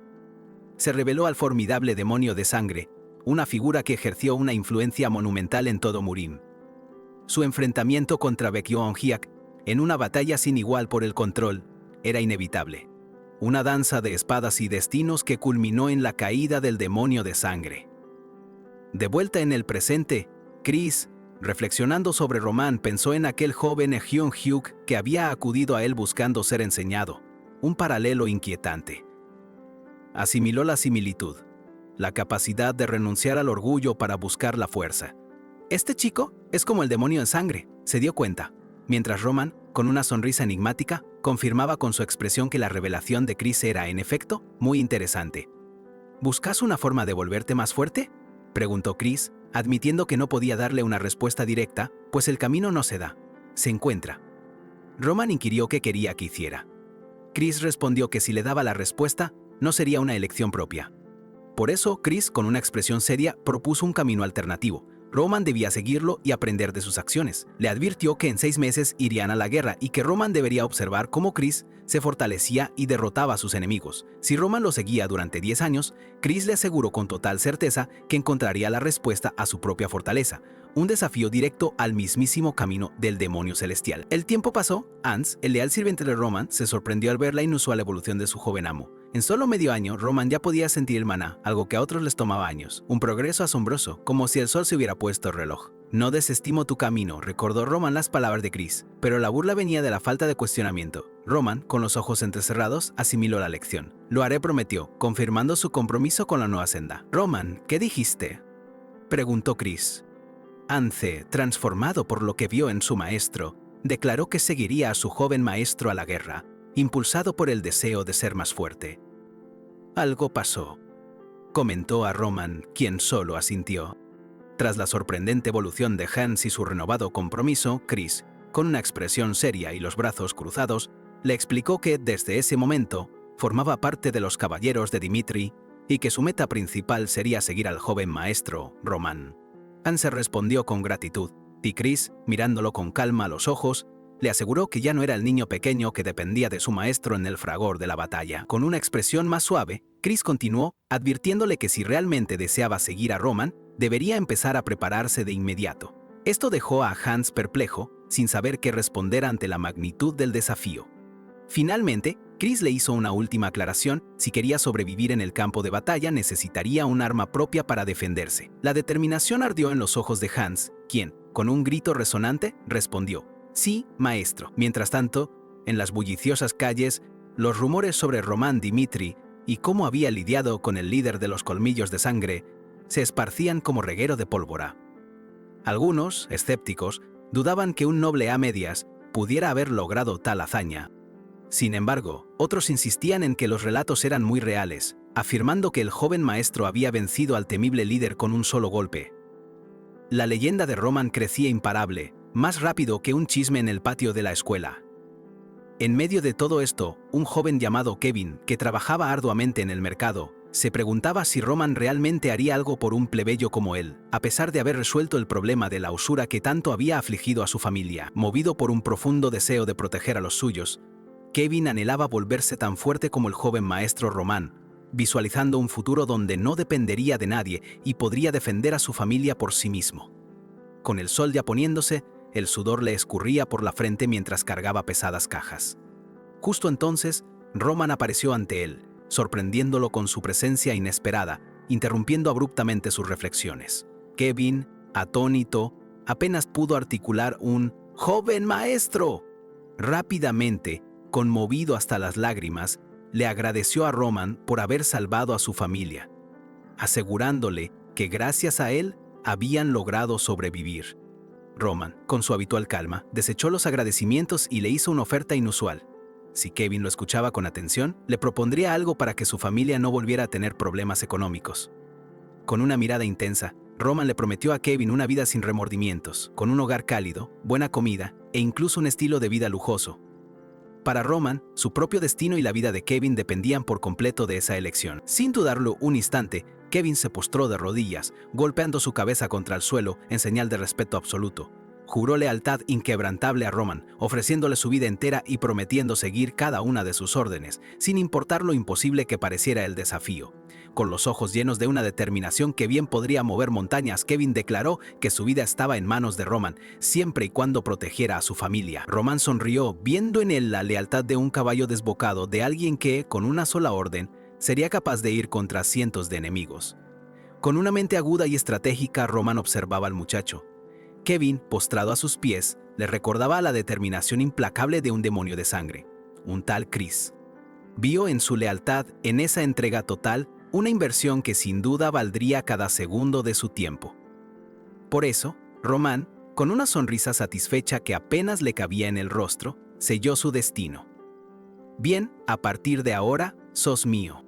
A: Se reveló al formidable demonio de sangre, una figura que ejerció una influencia monumental en todo Murim. Su enfrentamiento contra Baek Hyun-hyuk, en una batalla sin igual por el control, era inevitable. Una danza de espadas y destinos que culminó en la caída del demonio de sangre. De vuelta en el presente, Chris, reflexionando sobre Roman, pensó en aquel joven Hyun-hyuk que había acudido a él buscando ser enseñado, un paralelo inquietante. Asimiló la similitud, la capacidad de renunciar al orgullo para buscar la fuerza. Este chico es como el demonio en sangre, se dio cuenta, mientras Roman, con una sonrisa enigmática, confirmaba con su expresión que la revelación de Chris era, en efecto, muy interesante. ¿Buscas una forma de volverte más fuerte?, preguntó Chris, admitiendo que no podía darle una respuesta directa, pues el camino no se da, se encuentra. Roman inquirió qué quería que hiciera. Chris respondió que si le daba la respuesta, no sería una elección propia. Por eso, Chris, con una expresión seria, propuso un camino alternativo. Roman debía seguirlo y aprender de sus acciones. Le advirtió que en 6 meses irían a la guerra y que Roman debería observar cómo Chris se fortalecía y derrotaba a sus enemigos. Si Roman lo seguía durante 10 años, Chris le aseguró con total certeza que encontraría la respuesta a su propia fortaleza, un desafío directo al mismísimo camino del demonio celestial. El tiempo pasó. Hans, el leal sirviente de Roman, se sorprendió al ver la inusual evolución de su joven amo. En solo medio año, Roman ya podía sentir el maná, algo que a otros les tomaba años. Un progreso asombroso, como si el sol se hubiera puesto el reloj. No desestimo tu camino, recordó Roman las palabras de Chris, pero la burla venía de la falta de cuestionamiento. Roman, con los ojos entrecerrados, asimiló la lección. Lo haré, prometió, confirmando su compromiso con la nueva senda. Roman, ¿qué dijiste?, preguntó Chris. Ance, transformado por lo que vio en su maestro, declaró que seguiría a su joven maestro a la guerra, impulsado por el deseo de ser más fuerte. Algo pasó, comentó a Roman, quien solo asintió. Tras la sorprendente evolución de Hans y su renovado compromiso, Chris, con una expresión seria y los brazos cruzados, le explicó que desde ese momento formaba parte de los caballeros de Dimitri y que su meta principal sería seguir al joven maestro, Roman. Hans respondió con gratitud, y Chris, mirándolo con calma a los ojos, le aseguró que ya no era el niño pequeño que dependía de su maestro en el fragor de la batalla. Con una expresión más suave, Chris continuó, advirtiéndole que si realmente deseaba seguir a Roman, debería empezar a prepararse de inmediato. Esto dejó a Hans perplejo, sin saber qué responder ante la magnitud del desafío. Finalmente, Chris le hizo una última aclaración: si quería sobrevivir en el campo de batalla necesitaría un arma propia para defenderse. La determinación ardió en los ojos de Hans, quien, con un grito resonante, respondió: «Sí, maestro». Mientras tanto, en las bulliciosas calles, los rumores sobre Roman Dimitri y cómo había lidiado con el líder de los colmillos de sangre se esparcían como reguero de pólvora. Algunos, escépticos, dudaban que un noble a medias pudiera haber logrado tal hazaña. Sin embargo, otros insistían en que los relatos eran muy reales, afirmando que el joven maestro había vencido al temible líder con un solo golpe. La leyenda de Roman crecía imparable, más rápido que un chisme en el patio de la escuela. En medio de todo esto, un joven llamado Kevin, que trabajaba arduamente en el mercado, se preguntaba si Roman realmente haría algo por un plebeyo como él, a pesar de haber resuelto el problema de la usura que tanto había afligido a su familia. Movido por un profundo deseo de proteger a los suyos, Kevin anhelaba volverse tan fuerte como el joven maestro Roman, visualizando un futuro donde no dependería de nadie y podría defender a su familia por sí mismo. Con el sol ya poniéndose, el sudor le escurría por la frente mientras cargaba pesadas cajas. Justo entonces, Roman apareció ante él, sorprendiéndolo con su presencia inesperada, interrumpiendo abruptamente sus reflexiones. Kevin, atónito, apenas pudo articular un «¡Joven maestro!». Rápidamente, conmovido hasta las lágrimas, le agradeció a Roman por haber salvado a su familia, asegurándole que gracias a él habían logrado sobrevivir. Roman, con su habitual calma, desechó los agradecimientos y le hizo una oferta inusual. Si Kevin lo escuchaba con atención, le propondría algo para que su familia no volviera a tener problemas económicos. Con una mirada intensa, Roman le prometió a Kevin una vida sin remordimientos, con un hogar cálido, buena comida e incluso un estilo de vida lujoso. Para Roman, su propio destino y la vida de Kevin dependían por completo de esa elección. Sin dudarlo un instante, Kevin se postró de rodillas, golpeando su cabeza contra el suelo en señal de respeto absoluto. Juró lealtad inquebrantable a Roman, ofreciéndole su vida entera y prometiendo seguir cada una de sus órdenes, sin importar lo imposible que pareciera el desafío. Con los ojos llenos de una determinación que bien podría mover montañas, Kevin declaró que su vida estaba en manos de Roman, siempre y cuando protegiera a su familia. Roman sonrió, viendo en él la lealtad de un caballo desbocado, de alguien que, con una sola orden, sería capaz de ir contra cientos de enemigos. Con una mente aguda y estratégica, Roman observaba al muchacho. Kevin, postrado a sus pies, le recordaba la determinación implacable de un demonio de sangre, un tal Chris. Vio en su lealtad, en esa entrega total, una inversión que sin duda valdría cada segundo de su tiempo. Por eso, Roman, con una sonrisa satisfecha que apenas le cabía en el rostro, selló su destino. Bien, a partir de ahora, sos mío.